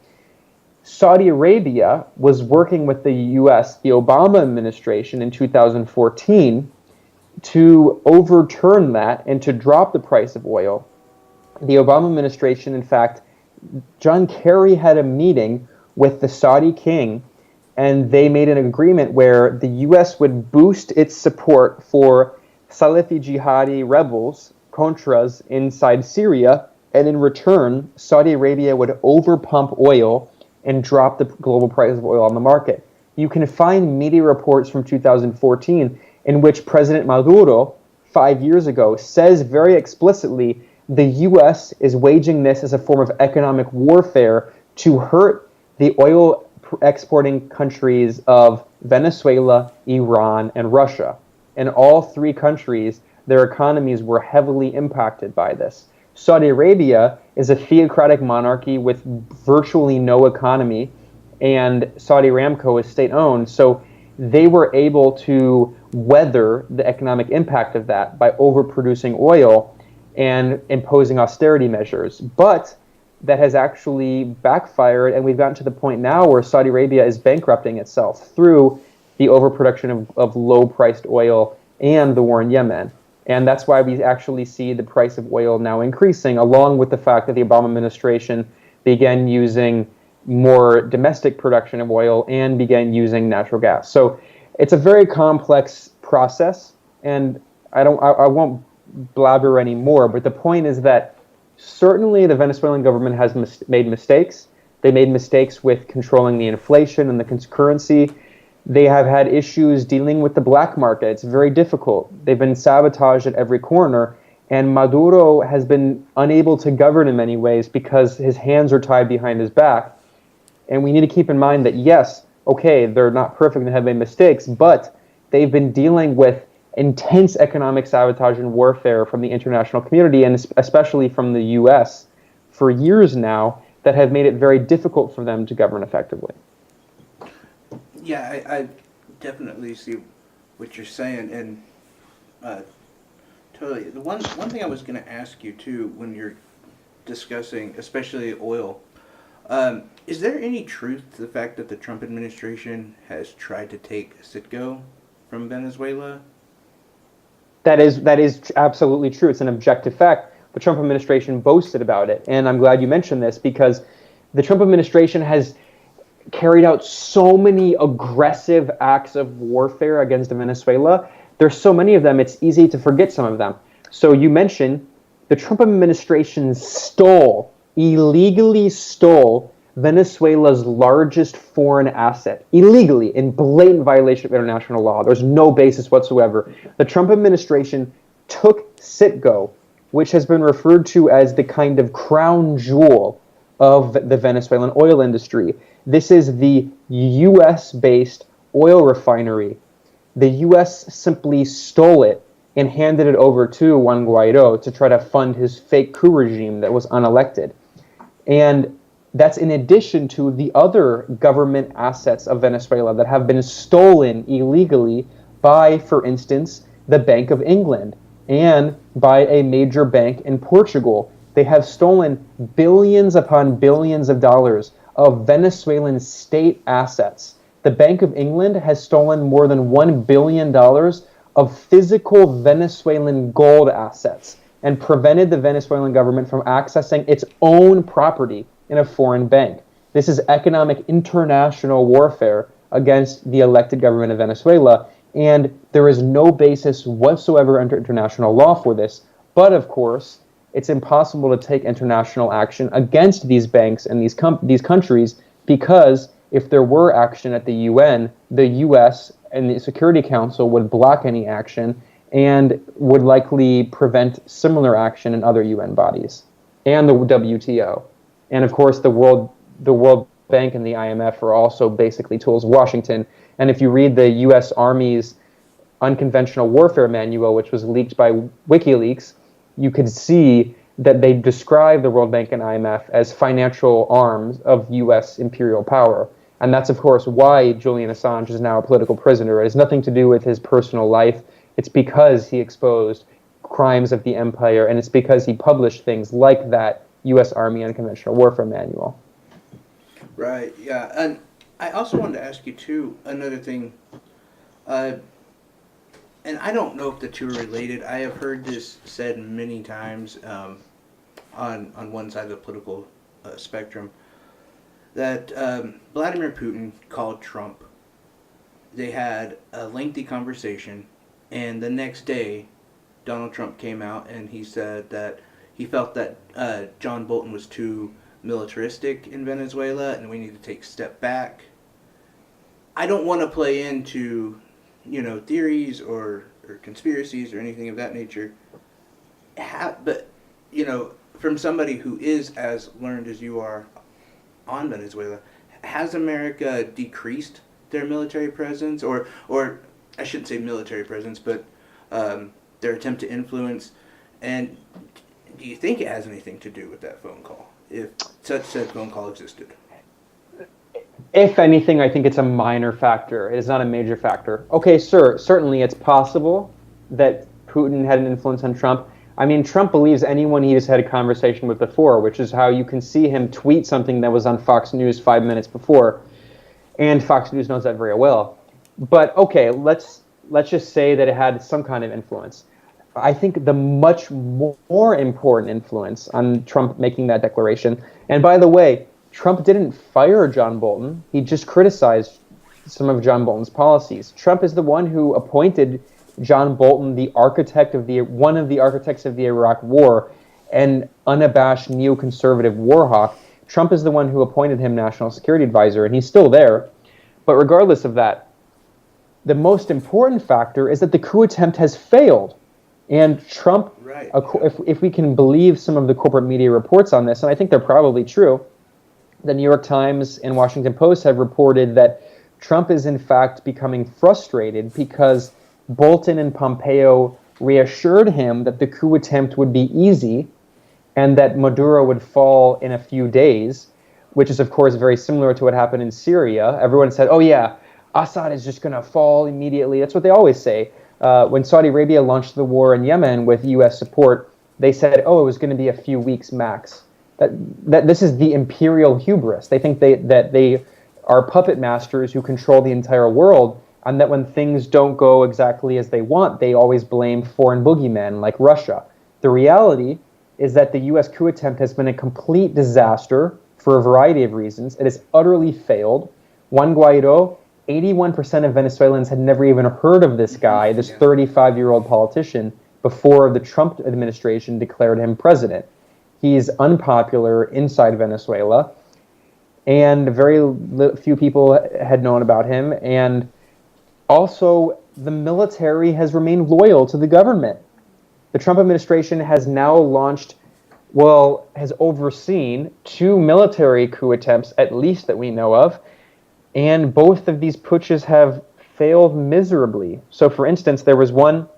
Speaker 3: Saudi Arabia was working with the U.S., the Obama administration in 2014, to overturn that and to drop the price of oil. The Obama administration, in fact, John Kerry had a meeting with the Saudi king, and they made an agreement where the U.S. would boost its support for Salafi jihadi rebels, Contras, inside Syria, and in return, Saudi Arabia would overpump oil and drop the global price of oil on the market. You can find media reports from 2014 in which President Maduro, 5 years ago, says very explicitly the U.S. is waging this as a form of economic warfare to hurt the oil exporting countries of Venezuela, Iran, and Russia. In all three countries, their economies were heavily impacted by this. Saudi Arabia is a theocratic monarchy with virtually no economy, and Saudi Aramco is state-owned. So they were able to weather the economic impact of that by overproducing oil and imposing austerity measures. But that has actually backfired, and we've gotten to the point now where Saudi Arabia is bankrupting itself through the overproduction of low-priced oil and the war in Yemen. And that's why we actually see the price of oil now increasing, along with the fact that the Obama administration began using more domestic production of oil and began using natural gas. So it's a very complex process, and I won't blabber anymore, but the point is that certainly the Venezuelan government has made mistakes. They made mistakes with controlling the inflation and the currency. They have had issues dealing with the black market. It's very difficult. They've been sabotaged at every corner, and Maduro has been unable to govern in many ways because his hands are tied behind his back. And we need to keep in mind that, yes, okay, they're not perfect and have made mistakes, but they've been dealing with intense economic sabotage and warfare from the international community, and especially from the U.S., for years now, that have made it very difficult for them to govern effectively.
Speaker 2: Yeah, I definitely see what you're saying, and totally. The one thing I was going to ask you too, when you're discussing, especially oil, is there any truth to the fact that the Trump administration has tried to take Citgo from Venezuela?
Speaker 3: That is absolutely true. It's an objective fact. The Trump administration boasted about it, and I'm glad you mentioned this because the Trump administration has carried out so many aggressive acts of warfare against Venezuela. There's so many of them, it's easy to forget some of them. So you mentioned the Trump administration illegally stole Venezuela's largest foreign asset, illegally, in blatant violation of international law. There's no basis whatsoever. The Trump administration took Citgo, which has been referred to as the kind of crown jewel of the Venezuelan oil industry. This is the U.S.-based oil refinery. The U.S. simply stole it and handed it over to Juan Guaido to try to fund his fake coup regime that was unelected. And that's in addition to the other government assets of Venezuela that have been stolen illegally by, for instance, the Bank of England and by a major bank in Portugal. They have stolen billions upon billions of dollars of Venezuelan state assets. The Bank of England has stolen more than $1 billion of physical Venezuelan gold assets and prevented the Venezuelan government from accessing its own property in a foreign bank. This is economic international warfare against the elected government of Venezuela, and there is no basis whatsoever under international law for this. But of course, it's impossible to take international action against these banks and these countries because if there were action at the UN, the US and the Security Council would block any action and would likely prevent similar action in other UN bodies and the WTO. And of course, the World Bank and the IMF are also basically tools of Washington. And if you read the US Army's Unconventional Warfare Manual, which was leaked by WikiLeaks, you could see that they describe the World Bank and IMF as financial arms of U.S. imperial power. And that's, of course, why Julian Assange is now a political prisoner. It has nothing to do with his personal life. It's because he exposed crimes of the empire, and it's because he published things like that U.S. Army Unconventional Warfare Manual.
Speaker 2: Right, yeah. And I also wanted to ask you, too, another thing. And I don't know if the two are related. I have heard this said many times on one side of the political spectrum that Vladimir Putin called Trump. They had a lengthy conversation, and the next day, Donald Trump came out and he said that he felt that John Bolton was too militaristic in Venezuela and we need to take a step back. I don't want to play into theories or conspiracies or anything of that nature. But, from somebody who is as learned as you are on Venezuela, has America decreased their military presence? Or I shouldn't say military presence, but their attempt to influence? And do you think it has anything to do with that phone call, if such said phone call existed?
Speaker 3: If anything, I think it's a minor factor. It is not a major factor. Okay, sir, certainly it's possible that Putin had an influence on Trump. I mean, Trump believes anyone he just had a conversation with before, which is how you can see him tweet something that was on Fox News 5 minutes before, and Fox News knows that very well. But okay, let's just say that it had some kind of influence. I think the much more important influence on Trump making that declaration, and by the way, Trump didn't fire John Bolton. He just criticized some of John Bolton's policies. Trump is the one who appointed John Bolton the architect of one of the architects of the Iraq War, an unabashed neoconservative war hawk. Trump is the one who appointed him national security advisor, and he's still there. But regardless of that, the most important factor is that the coup attempt has failed. And Trump,
Speaker 2: right.
Speaker 3: if we can believe some of the corporate media reports on this, and I think they're probably true, the New York Times and Washington Post have reported that Trump is in fact becoming frustrated because Bolton and Pompeo reassured him that the coup attempt would be easy and that Maduro would fall in a few days, which is, of course, very similar to what happened in Syria. Everyone said, oh, yeah, Assad is just going to fall immediately. That's what they always say. When Saudi Arabia launched the war in Yemen with U.S. support, they said, oh, it was going to be a few weeks max. That this is the imperial hubris. They think that they are puppet masters who control the entire world, and that when things don't go exactly as they want, they always blame foreign boogeymen like Russia. The reality is that the U.S. coup attempt has been a complete disaster for a variety of reasons. It has utterly failed. Juan Guido, 81% of Venezuelans had never even heard of this guy, this 35-year-old politician, before the Trump administration declared him president. He's unpopular inside Venezuela, and very few people had known about him. And also, the military has remained loyal to the government. The Trump administration has now has overseen 2 military coup attempts, at least that we know of, and both of these putsches have failed miserably. So, for instance, there was one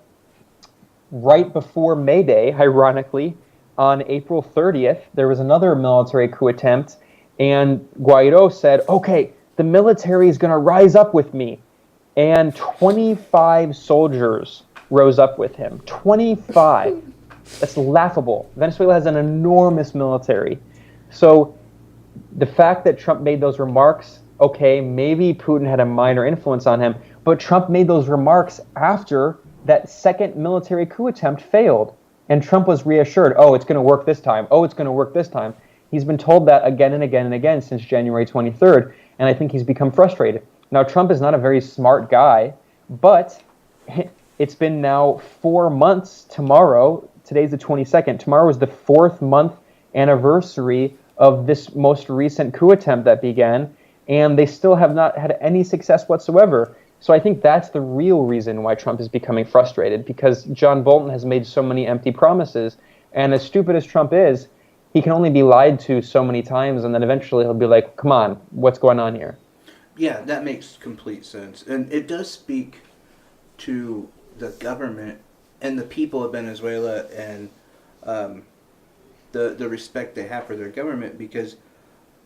Speaker 3: right before May Day, ironically, on April 30th, there was another military coup attempt, and Guaido said, okay, the military is going to rise up with me. And 25 soldiers rose up with him. 25. That's laughable. Venezuela has an enormous military. So the fact that Trump made those remarks, okay, maybe Putin had a minor influence on him, but Trump made those remarks after that second military coup attempt failed. And Trump was reassured, oh, it's going to work this time. Oh, it's going to work this time. He's been told that again and again and again since January 23rd, and I think he's become frustrated. Now, Trump is not a very smart guy, but it's been now 4 months tomorrow. Today's the 22nd. Tomorrow is the 4th month anniversary of this most recent coup attempt that began, and they still have not had any success whatsoever. So I think that's the real reason why Trump is becoming frustrated, because John Bolton has made so many empty promises. And as stupid as Trump is, he can only be lied to so many times, and then eventually he'll be like, come on, what's going on here?
Speaker 2: Yeah, that makes complete sense. And it does speak to the government and the people of Venezuela and the respect they have for their government, because,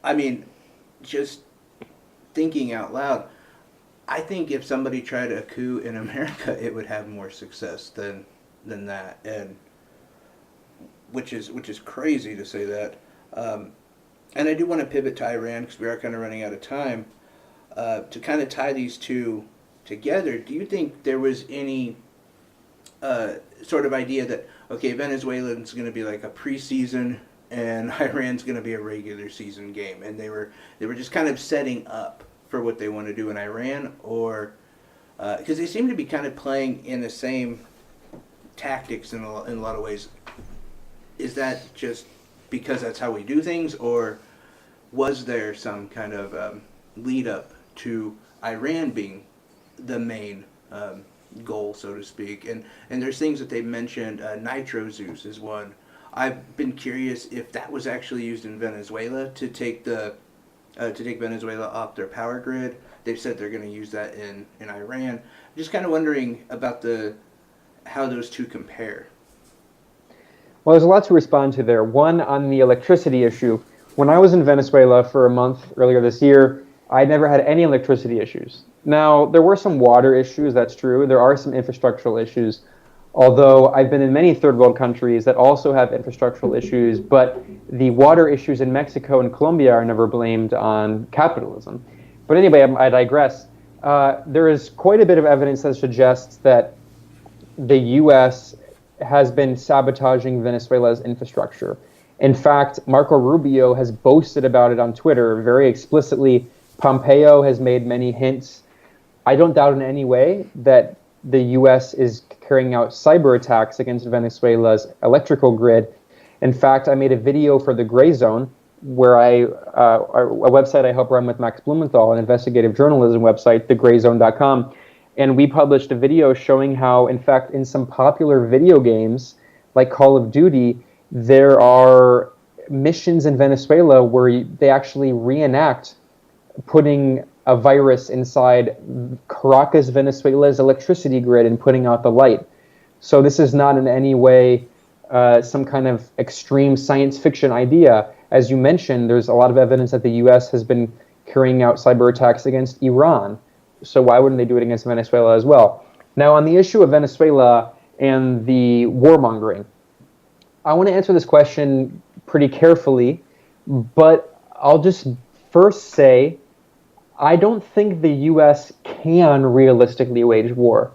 Speaker 2: I mean, just thinking out loud, I think if somebody tried a coup in America, it would have more success than that, and which is crazy to say that. And I do want to pivot to Iran because we are kind of running out of time. To kind of tie these two together, do you think there was any sort of idea that, okay, Venezuela's going to be like a preseason and Iran's going to be a regular season game, and they were just kind of setting up for what they want to do in Iran, or because they seem to be kind of playing in the same tactics in a lot of ways. Is that just because that's how we do things, or was there some kind of lead up to Iran being the main goal, so to speak? And there's things that they mentioned. Nitro Zeus is one. I've been curious if that was actually used in Venezuela to take Venezuela off their power grid. They've said they're going to use that in Iran. Just kind of wondering about how those two compare.
Speaker 3: Well, there's a lot to respond to there. One, on the electricity issue. When I was in Venezuela for a month earlier this year, I never had any electricity issues. Now, there were some water issues, that's true. There are some infrastructural issues, although I've been in many third world countries that also have infrastructural issues, but the water issues in Mexico and Colombia are never blamed on capitalism. But anyway, I digress. There is quite a bit of evidence that suggests that the U.S. has been sabotaging Venezuela's infrastructure. In fact, Marco Rubio has boasted about it on Twitter very explicitly. Pompeo has made many hints. I don't doubt in any way that the U.S. is carrying out cyber attacks against Venezuela's electrical grid. In fact, I made a video for the Gray Zone, where a website I help run with Max Blumenthal, an investigative journalism website, thegrayzone.com. And we published a video showing how, in fact, in some popular video games, like Call of Duty, there are missions in Venezuela where they actually reenact putting a virus inside Caracas, Venezuela's electricity grid and putting out the light. So this is not in any way some kind of extreme science fiction idea. As you mentioned, there's a lot of evidence that the U.S. has been carrying out cyber attacks against Iran. So why wouldn't they do it against Venezuela as well? Now, on the issue of Venezuela and the warmongering, I want to answer this question pretty carefully, but I'll just first say I don't think the U.S. can realistically wage war.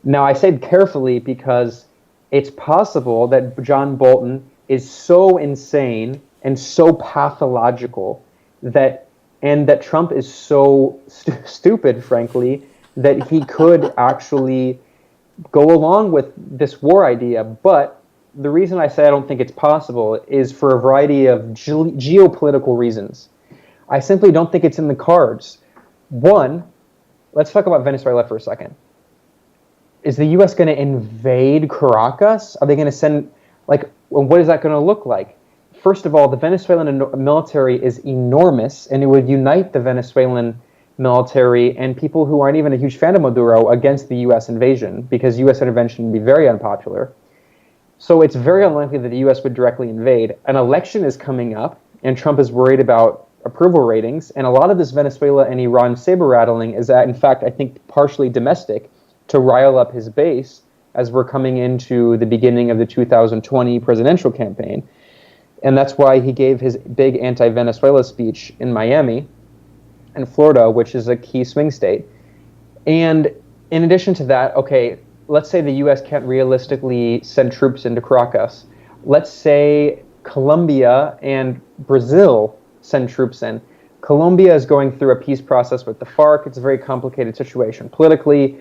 Speaker 3: Now, I said carefully because it's possible that John Bolton is so insane and so pathological and that Trump is so stupid, frankly, that he could actually go along with this war idea. But the reason I say I don't think it's possible is for a variety of geopolitical reasons. I simply don't think it's in the cards. One, let's talk about Venezuela for a second. Is the U.S. going to invade Caracas? Are they going to send, what is that going to look like? First of all, the Venezuelan military is enormous, and it would unite the Venezuelan military and people who aren't even a huge fan of Maduro against the U.S. invasion, because U.S. intervention would be very unpopular. So it's very unlikely that the U.S. would directly invade. An election is coming up, and Trump is worried about approval ratings, and a lot of this Venezuela and Iran saber-rattling is, in fact, I think, partially domestic to rile up his base as we're coming into the beginning of the 2020 presidential campaign. And that's why he gave his big anti-Venezuela speech in Miami and Florida, which is a key swing state. And in addition to that, okay, let's say the U.S. can't realistically send troops into Caracas. Let's say Colombia and Brazil send troops in. Colombia is going through a peace process with the FARC. It's a very complicated situation politically.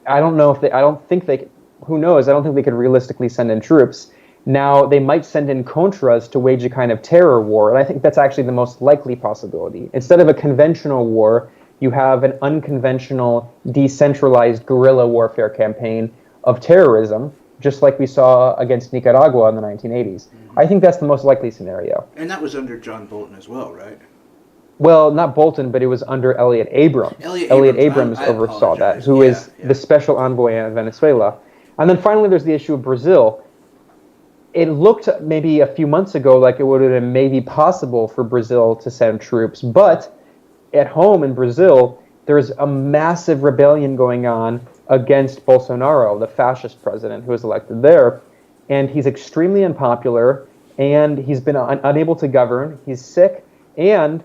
Speaker 3: I don't know if they, I don't think they, who knows? I don't think they could realistically send in troops. Now, they might send in Contras to wage a kind of terror war, and I think that's actually the most likely possibility. Instead of a conventional war, you have an unconventional, decentralized guerrilla warfare campaign of terrorism, just like we saw against Nicaragua in the 1980s. Mm-hmm. I think that's the most likely scenario.
Speaker 2: And that was under John Bolton as well, right?
Speaker 3: Well, not Bolton, but it was under Elliot Abrams. Elliot Abrams oversaw that, who is the special envoy in Venezuela. And then finally, there's the issue of Brazil. It looked maybe a few months ago like it would have been maybe possible for Brazil to send troops, but at home in Brazil, there's a massive rebellion going on against Bolsonaro, the fascist president who was elected there, and he's extremely unpopular, and he's been unable to govern, he's sick, and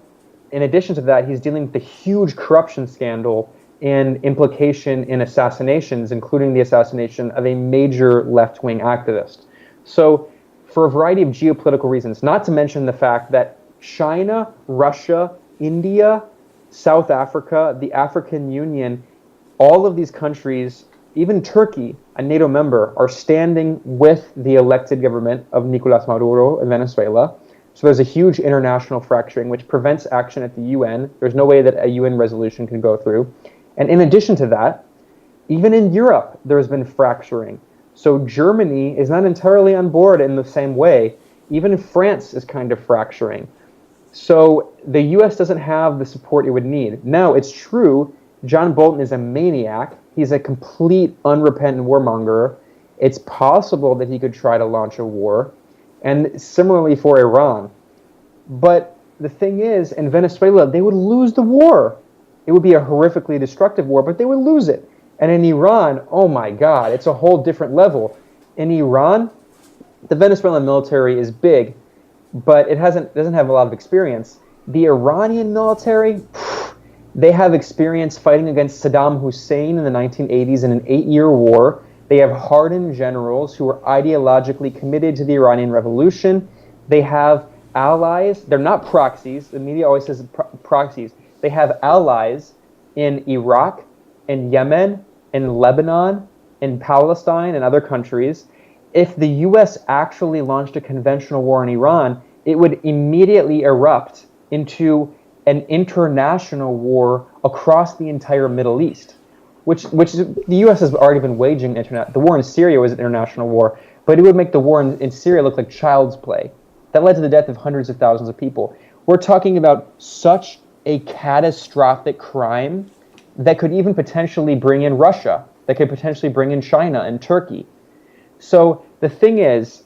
Speaker 3: in addition to that, he's dealing with a huge corruption scandal and implication in assassinations, including the assassination of a major left-wing activist. So for a variety of geopolitical reasons, not to mention the fact that China, Russia, India, South Africa, the African Union, all of these countries, even Turkey, a NATO member, are standing with the elected government of Nicolás Maduro in Venezuela. So there's a huge international fracturing which prevents action at the UN. There's no way that a UN resolution can go through. And in addition to that, even in Europe, there's been fracturing. So Germany is not entirely on board in the same way. Even France is kind of fracturing. So the U.S. doesn't have the support it would need. Now, it's true, John Bolton is a maniac. He's a complete unrepentant warmonger. It's possible that he could try to launch a war. And similarly for Iran. But the thing is, in Venezuela, they would lose the war. It would be a horrifically destructive war, but they would lose it. And in Iran, oh my God, it's a whole different level. In Iran, the Venezuelan military is big, but it doesn't have a lot of experience. The Iranian military, they have experience fighting against Saddam Hussein in the 1980s in an 8-year war. They have hardened generals who are ideologically committed to the Iranian Revolution. They have allies. They're not proxies. The media always says proxies. They have allies in Iraq, in Yemen, in Lebanon, in Palestine, and other countries. If the U.S. actually launched a conventional war in Iran, it would immediately erupt into an international war across the entire Middle East, which the U.S. has already been waging. The war in Syria was an international war, but it would make the war in Syria look like child's play. That led to the death of hundreds of thousands of people. We're talking about such a catastrophic crime that could even potentially bring in Russia, that could potentially bring in China and Turkey. So the thing is,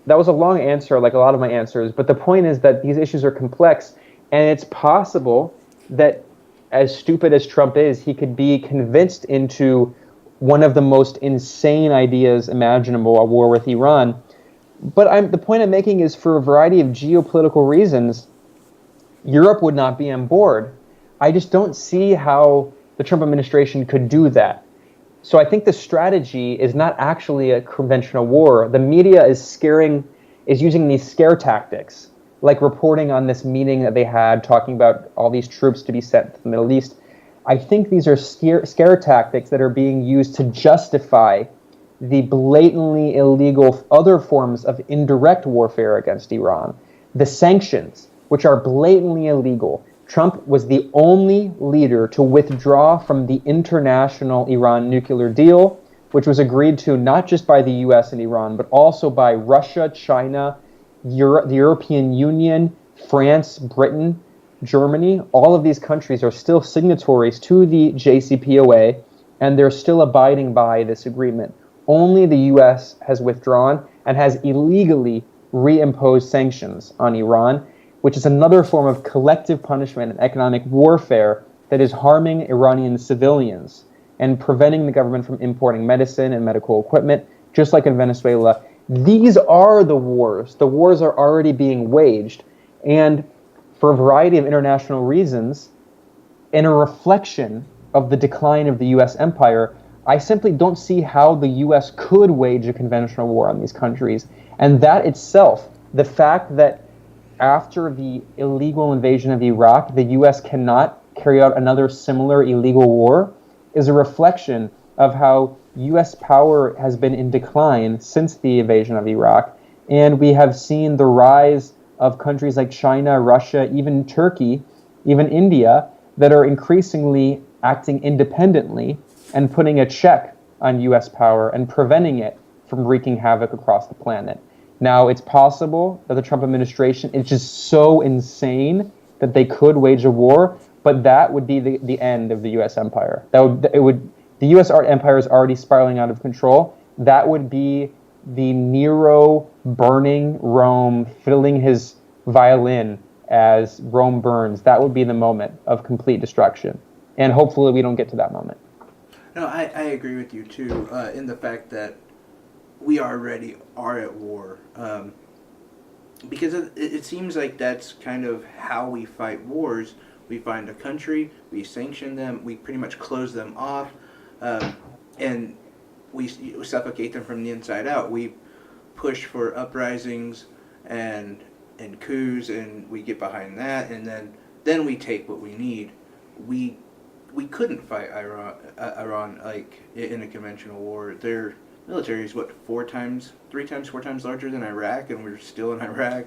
Speaker 3: that was a long answer, like a lot of my answers, but the point is that these issues are complex, and it's possible that, as stupid as Trump is, he could be convinced into one of the most insane ideas imaginable, a war with Iran. But the point I'm making is, for a variety of geopolitical reasons, Europe would not be on board. I just don't see how the Trump administration could do that. So I think the strategy is not actually a conventional war. The media is using these scare tactics, like reporting on this meeting that they had, talking about all these troops to be sent to the Middle East. I think these are scare tactics that are being used to justify the blatantly illegal other forms of indirect warfare against Iran. The sanctions, which are blatantly illegal. Trump was the only leader to withdraw from the international Iran nuclear deal, which was agreed to not just by the US and Iran, but also by Russia, China, the European Union, France, Britain, Germany. All of these countries are still signatories to the JCPOA, and they're still abiding by this agreement. Only the US has withdrawn and has illegally reimposed sanctions on Iran, which is another form of collective punishment and economic warfare that is harming Iranian civilians and preventing the government from importing medicine and medical equipment, just like in Venezuela. These are the wars. The wars are already being waged. And for a variety of international reasons, in a reflection of the decline of the U.S. empire, I simply don't see how the U.S. could wage a conventional war on these countries. And that itself, the fact that after the illegal invasion of Iraq, the U.S. cannot carry out another similar illegal war, is a reflection of how U.S. power has been in decline since the invasion of Iraq. And we have seen the rise of countries like China, Russia, even Turkey, even India, that are increasingly acting independently and putting a check on U.S. power and preventing it from wreaking havoc across the planet. Now, it's possible that the Trump administration is just so insane that they could wage a war, but that would be the end of the U.S. empire. The U.S. empire is already spiraling out of control. That would be the Nero burning Rome, fiddling his violin as Rome burns. That would be the moment of complete destruction. And hopefully we don't get to that moment.
Speaker 2: No, I agree with you, too, in the fact that we already are at war. Because it seems like that's kind of how we fight wars. We find a country, we sanction them, we pretty much close them off, and we suffocate them from the inside out. We push for uprisings and coups, and we get behind that, and then we take what we need. We couldn't fight Iran like in a conventional war. Their military is what, 4 times larger than Iraq, and we're still in Iraq.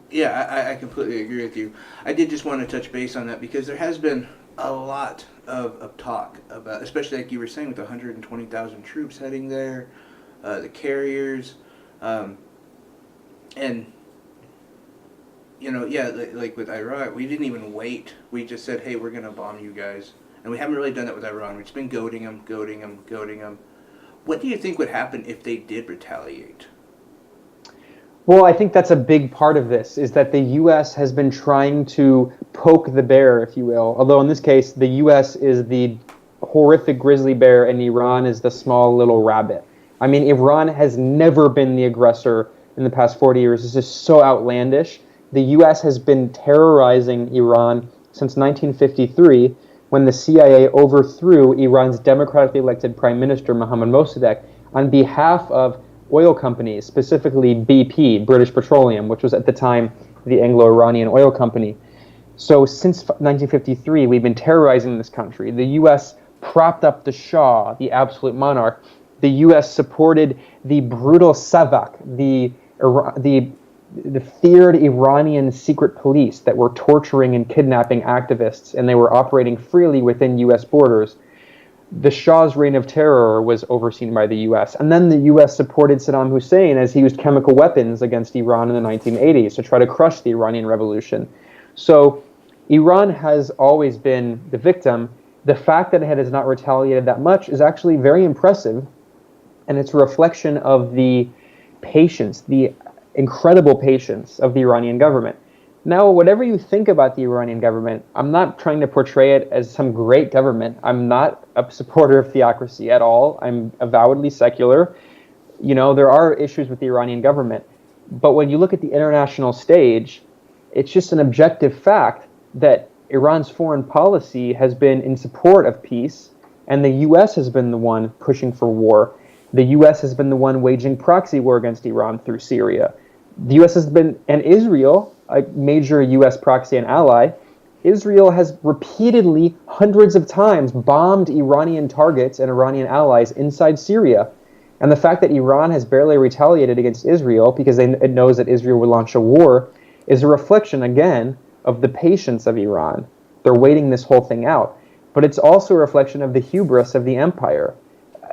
Speaker 2: Yeah, I completely agree with you. I did just want to touch base on that because there has been a lot of talk about, especially like you were saying, with 120,000 troops heading there, the carriers, and you know, yeah, like with Iraq, we didn't even wait. We just said, hey, we're going to bomb you guys. And we haven't really done that with Iran. We've just been goading them. What do you think would happen if they did retaliate?
Speaker 3: Well, I think that's a big part of this, is that the U.S. has been trying to poke the bear, if you will. Although in this case, the U.S. is the horrific grizzly bear and Iran is the small little rabbit. I mean, Iran has never been the aggressor in the past 40 years. This is so outlandish. The U.S. has been terrorizing Iran since 1953, when the CIA overthrew Iran's democratically elected Prime Minister, Mohammad Mossadegh, on behalf of oil companies, specifically BP, British Petroleum, which was at the time the Anglo-Iranian oil company. So since 1953, we've been terrorizing this country. The U.S. propped up the Shah, the absolute monarch. The U.S. supported the brutal Savak, the feared Iranian secret police that were torturing and kidnapping activists, and they were operating freely within U.S. borders. The Shah's reign of terror was overseen by the U.S. And then the U.S. supported Saddam Hussein as he used chemical weapons against Iran in the 1980s to try to crush the Iranian Revolution. So Iran has always been the victim. The fact that it has not retaliated that much is actually very impressive, and it's a reflection of the patience, the incredible patience of the Iranian government. Now, whatever you think about the Iranian government, I'm not trying to portray it as some great government. I'm not a supporter of theocracy at all. I'm avowedly secular. You know, there are issues with the Iranian government. But when you look at the international stage, it's just an objective fact that Iran's foreign policy has been in support of peace, and the U.S. has been the one pushing for war. The U.S. has been the one waging proxy war against Iran through Syria. The U.S. has been, and Israel, a major U.S. proxy and ally, Israel has repeatedly, hundreds of times, bombed Iranian targets and Iranian allies inside Syria. And the fact that Iran has barely retaliated against Israel because it knows that Israel will launch a war is a reflection, again, of the patience of Iran. They're waiting this whole thing out. But it's also a reflection of the hubris of the empire.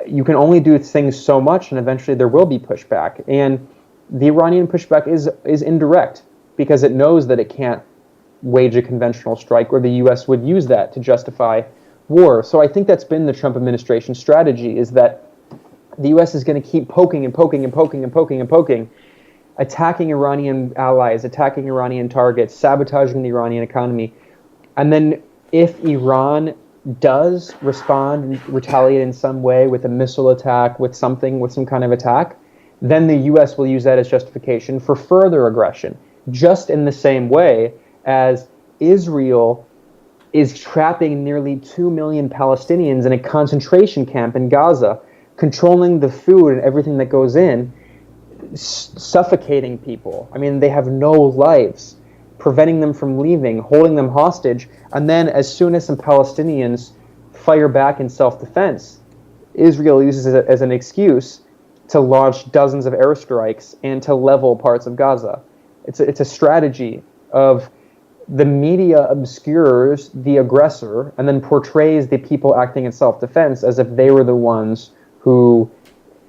Speaker 3: You can only do things so much, and eventually there will be pushback. And the Iranian pushback is indirect, because it knows that it can't wage a conventional strike, or the U.S. would use that to justify war. So I think that's been the Trump administration's strategy, is that the U.S. is going to keep poking and poking and poking and poking and poking, attacking Iranian allies, attacking Iranian targets, sabotaging the Iranian economy. And then if Iran does respond and retaliate in some way with a missile attack, with some kind of attack, then the U.S. will use that as justification for further aggression, just in the same way as Israel is trapping nearly 2 million Palestinians in a concentration camp in Gaza, controlling the food and everything that goes in, suffocating people. I mean, they have no lives, preventing them from leaving, holding them hostage, and then as soon as some Palestinians fire back in self-defense, Israel uses it as an excuse to launch dozens of airstrikes and to level parts of Gaza. It's a strategy of the media obscures the aggressor and then portrays the people acting in self-defense as if they were the ones who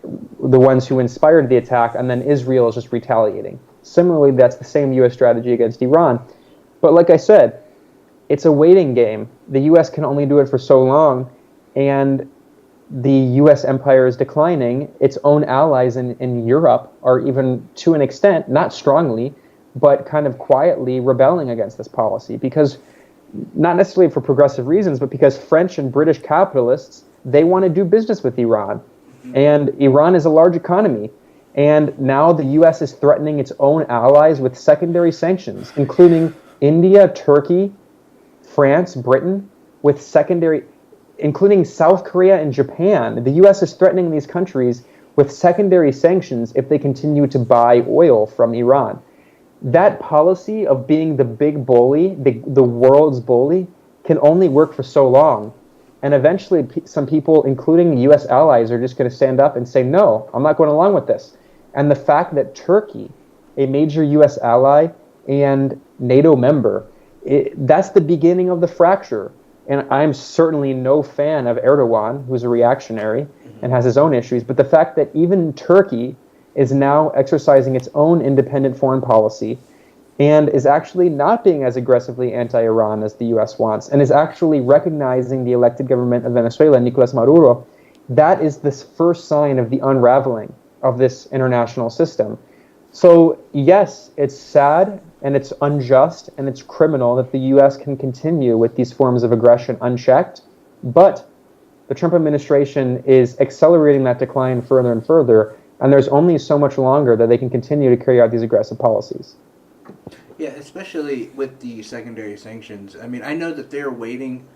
Speaker 3: inspired the attack, and then Israel is just retaliating. Similarly, that's the same U.S. strategy against Iran. But like I said, it's a waiting game. The U.S. can only do it for so long, and the U.S. empire is declining. Its own allies in Europe are even, to an extent, not strongly, but kind of quietly rebelling against this policy, because not necessarily for progressive reasons, but because French and British capitalists, they want to do business with Iran. And Iran is a large economy. And now the U.S. is threatening its own allies with secondary sanctions, including India, Turkey, France, Britain, with secondary, including South Korea and Japan. The U.S. is threatening these countries with secondary sanctions if they continue to buy oil from Iran. That policy of being the big bully, the world's bully, can only work for so long. And eventually some people, including U.S. allies, are just going to stand up and say, no, I'm not going along with this. And the fact that Turkey, a major U.S. ally and NATO member, that's the beginning of the fracture. And I'm certainly no fan of Erdogan, who's a reactionary and has his own issues. But the fact that even Turkey is now exercising its own independent foreign policy and is actually not being as aggressively anti-Iran as the U.S. wants, and is actually recognizing the elected government of Venezuela, Nicolas Maduro, that is the first sign of the unraveling of this international system. So, yes, it's sad and it's unjust and it's criminal that the U.S. can continue with these forms of aggression unchecked, but the Trump administration is accelerating that decline further and further, and there's only so much longer that they can continue to carry out these aggressive policies.
Speaker 2: Yeah, especially with the secondary sanctions. I mean, I know that they're waiting.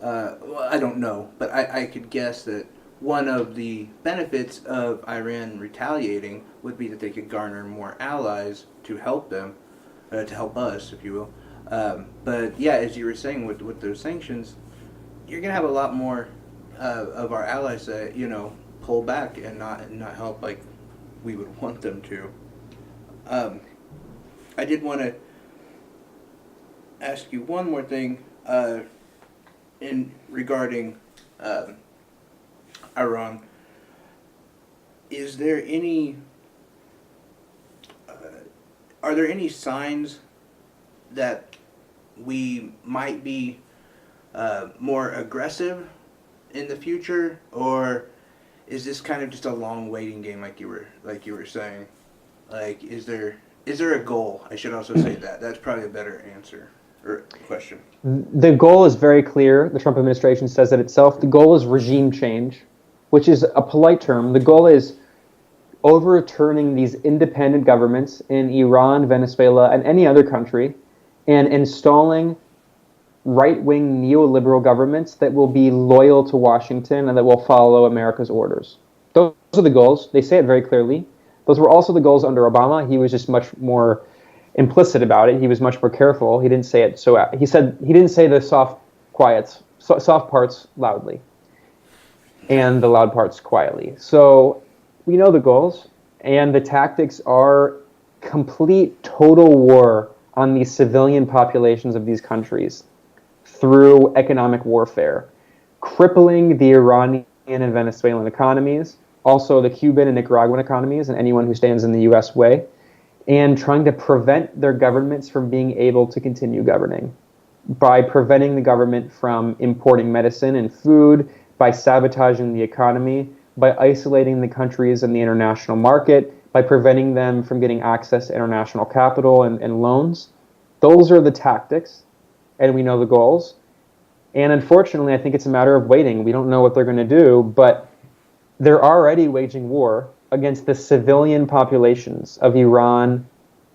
Speaker 2: Well, I don't know, but I could guess that one of the benefits of Iran retaliating would be that they could garner more allies to help them, to help us, if you will. But yeah, as you were saying with those sanctions, you're gonna have a lot more of our allies that pull back and not help like we would want them to. I did want to ask you one more thing in regarding Iran. Is there any are there any signs that we might be more aggressive in the future, or is this kind of just a long waiting game, like you were saying? Like, is there a goal? I should also say that. That's probably a better answer or question.
Speaker 3: The goal is very clear. The Trump administration says it itself. The goal is regime change, which is a polite term. The goal is overturning these independent governments in Iran, Venezuela, and any other country, and installing right-wing neoliberal governments that will be loyal to Washington and that will follow America's orders. Those are the goals. They say it very clearly. Those were also the goals under Obama. He was just much more implicit about it. He was much more careful. He didn't say it so. He didn't say the soft parts loudly, and the loud parts quietly. So we know the goals, and the tactics are complete, total war on the civilian populations of these countries through economic warfare, crippling the Iranian and Venezuelan economies, also the Cuban and Nicaraguan economies, and anyone who stands in the U.S. way, and trying to prevent their governments from being able to continue governing by preventing the government from importing medicine and food, by sabotaging the economy, by isolating the countries in the international market, by preventing them from getting access to international capital and loans. Those are the tactics, and we know the goals. And unfortunately, I think it's a matter of waiting. We don't know what they're going to do, but they're already waging war against the civilian populations of Iran,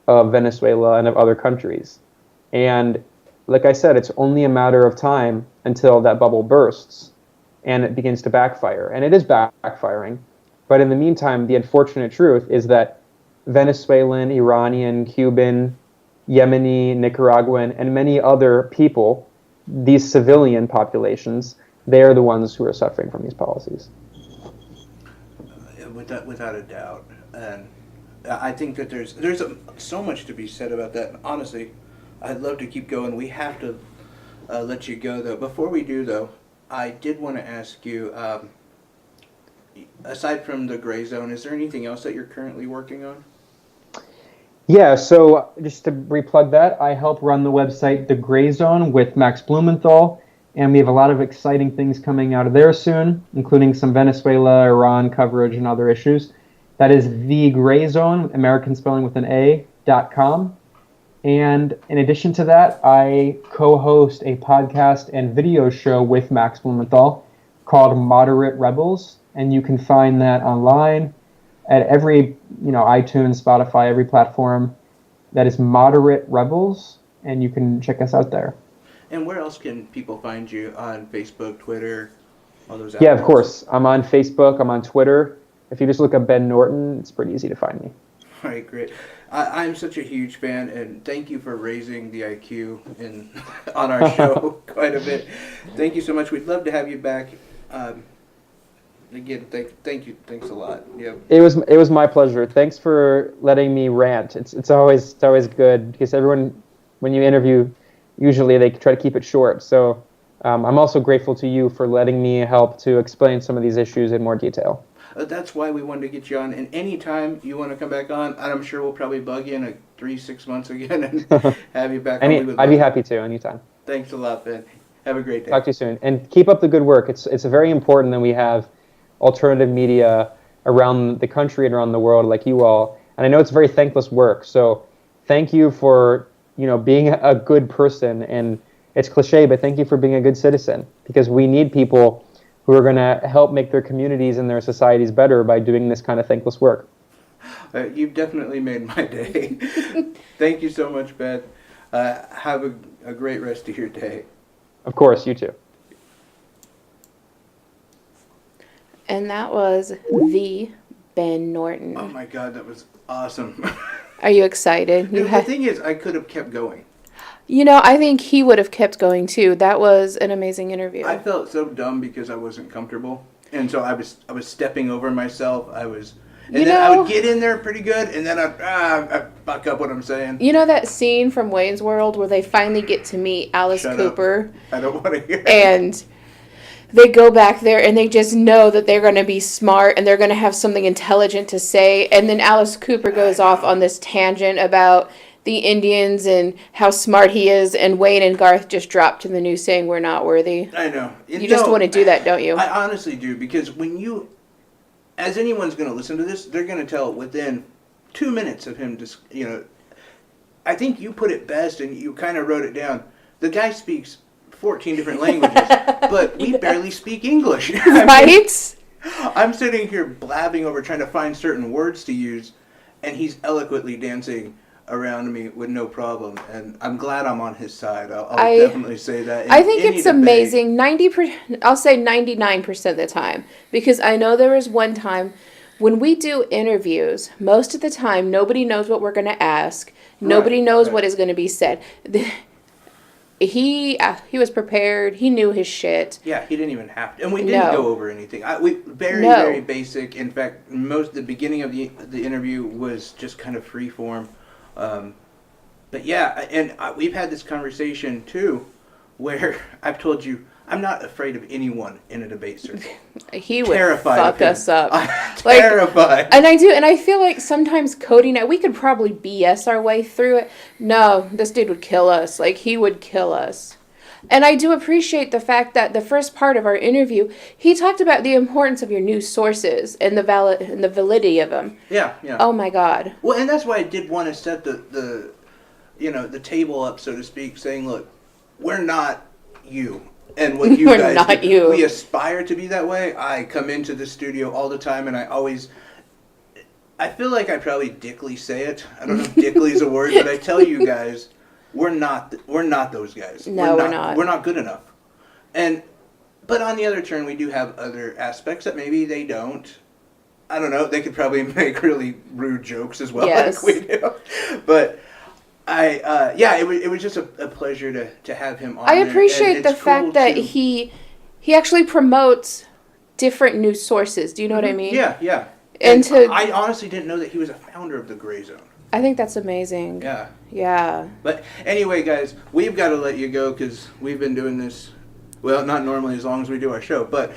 Speaker 3: of Venezuela, and of other countries. And like I said, it's only a matter of time until that bubble bursts and it begins to backfire. And it is backfiring. But in the meantime, the unfortunate truth is that Venezuelan, Iranian, Cuban, Yemeni, Nicaraguan, and many other people, these civilian populations, they are the ones who are suffering from these policies.
Speaker 2: Without a doubt. And I think that there's so much to be said about that. And honestly, I'd love to keep going. We have to let you go, though. Before we do, though, I did want to ask you, aside from the gray zone, is there anything else that you're currently working on?
Speaker 3: Yeah, so just to replug that, I help run the website The Gray Zone with Max Blumenthal, and we have a lot of exciting things coming out of there soon, including some Venezuela, Iran coverage, and other issues. That is The Gray Zone, American spelling with an A.com. And in addition to that, I co-host a podcast and video show with Max Blumenthal called Moderate Rebels, and you can find that online at every, iTunes, Spotify, every platform. That is Moderate Rebels, and you can check us out there.
Speaker 2: And where else can people find you? On Facebook, Twitter, all those outlets?
Speaker 3: Yeah, of course. I'm on Facebook. I'm on Twitter. If you just look up Ben Norton, it's pretty easy to find me.
Speaker 2: All right, great. I'm such a huge fan, and thank you for raising the IQ on our show quite a bit. Thank you so much. We'd love to have you back. Again, thank you. Thanks a lot. Yeah.
Speaker 3: It was my pleasure. Thanks for letting me rant. It's always good because everyone, when you interview, usually they try to keep it short. So I'm also grateful to you for letting me help to explain some of these issues in more detail.
Speaker 2: That's why we wanted to get you on. And anytime you want to come back on, I'm sure we'll probably bug you in 3-6 months again and have you back on.
Speaker 3: I'd be happy to anytime.
Speaker 2: Thanks a lot, Ben. Have a great day.
Speaker 3: Talk to you soon. And keep up the good work. It's very important that we have alternative media around the country and around the world like you all. And I know it's very thankless work. So thank you for, being a good person. And it's cliche, but thank you for being a good citizen, because we need people who are going to help make their communities and their societies better by doing this kind of thankless work.
Speaker 2: You've definitely made my day. Thank you so much, Beth. Have a great rest of your day.
Speaker 3: Of course, you too.
Speaker 1: And that was the Ben Norton.
Speaker 2: Oh my God, that was awesome.
Speaker 1: Are you excited?
Speaker 2: The thing is, I could have kept going.
Speaker 1: I think he would have kept going too. That was an amazing interview.
Speaker 2: I felt so dumb because I wasn't comfortable, and so I was stepping over myself. I would get in there pretty good, and then I fuck up what I'm saying.
Speaker 1: You know that scene from Wayne's World where they finally get to meet Alice Cooper?
Speaker 2: I don't want to hear it.
Speaker 1: And they go back there and they just know that they're going to be smart and they're going to have something intelligent to say. And then Alice Cooper goes off on this tangent about the Indians and how smart he is. And Wayne and Garth just dropped to the news saying we're not worthy.
Speaker 2: I know.
Speaker 1: You just want to do that, don't you?
Speaker 2: I honestly do, because as anyone's going to listen to this, they're going to tell within 2 minutes of him just, I think you put it best and you kind of wrote it down. The guy speaks 14 different languages, but we barely speak English.
Speaker 1: Right?
Speaker 2: I'm sitting here blabbing over trying to find certain words to use, and he's eloquently dancing around me with no problem, and I'm glad I'm on his side. I'll definitely say that.
Speaker 1: I think it's amazing. 90%, I'll say 99% of the time, because I know there was one time when we do interviews, most of the time nobody knows what we're going to ask. Nobody knows what is going to be said. He was prepared. He knew his shit.
Speaker 2: Yeah, he didn't even have to. And we didn't go over anything. Very basic. In fact, the beginning of the interview was just kind of free form. But yeah, and we've had this conversation too, where I've told you I'm not afraid of anyone in a debate circle.
Speaker 1: He would fuck us up.
Speaker 2: Terrified.
Speaker 1: And I feel like sometimes Cody and I, we could probably BS our way through it. No, this dude would kill us. He would kill us. And I do appreciate the fact that the first part of our interview, he talked about the importance of your news sources and the validity of them.
Speaker 2: Yeah, yeah.
Speaker 1: Oh my God.
Speaker 2: Well, and that's why I did want to set the table up, so to speak, saying, look, we're not you. And what you
Speaker 1: We're not
Speaker 2: do.
Speaker 1: you.
Speaker 2: We aspire to be that way. I come into the studio all the time, and I feel like I probably dickly say it. I don't know if dickly is a word, but I tell you guys, we're not those guys.
Speaker 1: No, we're not.
Speaker 2: We're not good enough. But on the other turn, we do have other aspects that maybe they don't. I don't know. They could probably make really rude jokes as well,
Speaker 1: yes.
Speaker 2: like we do. But it was just a pleasure to have him on.
Speaker 1: I appreciate the fact that he actually promotes different news sources. Do you know what I mean?
Speaker 2: Yeah, yeah.
Speaker 1: And
Speaker 2: I honestly didn't know that he was a founder of the Gray Zone.
Speaker 1: I think that's amazing.
Speaker 2: Yeah.
Speaker 1: Yeah.
Speaker 2: But anyway, guys, we've got to let you go because we've been doing this, well, not normally as long as we do our show, but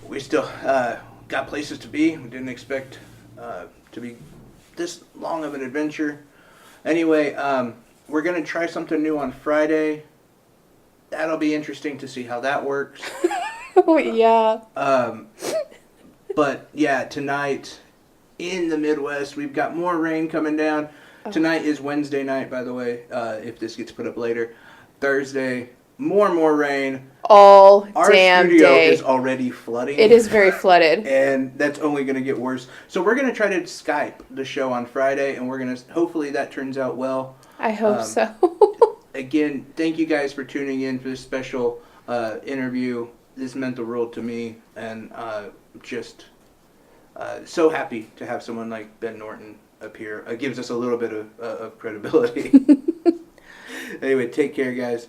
Speaker 2: we still got places to be. We didn't expect to be this long of an adventure. Anyway, we're going to try something new on Friday. That'll be interesting to see how that works.
Speaker 1: Yeah.
Speaker 2: But yeah, tonight in the Midwest, we've got more rain coming down. Tonight is Wednesday night, by the way, if this gets put up later. Thursday, more and more rain.
Speaker 1: Our
Speaker 2: damn studio
Speaker 1: day
Speaker 2: is already flooding.
Speaker 1: It is very flooded.
Speaker 2: And that's only going to get worse. So we're going to try to Skype the show on Friday, and we're going to, hopefully that turns out well.
Speaker 1: I hope so.
Speaker 2: Again, thank you guys for tuning in for this special interview. This meant the world to me, and just so happy to have someone like Ben Norton appear. It gives us a little bit of credibility. Anyway, take care, guys.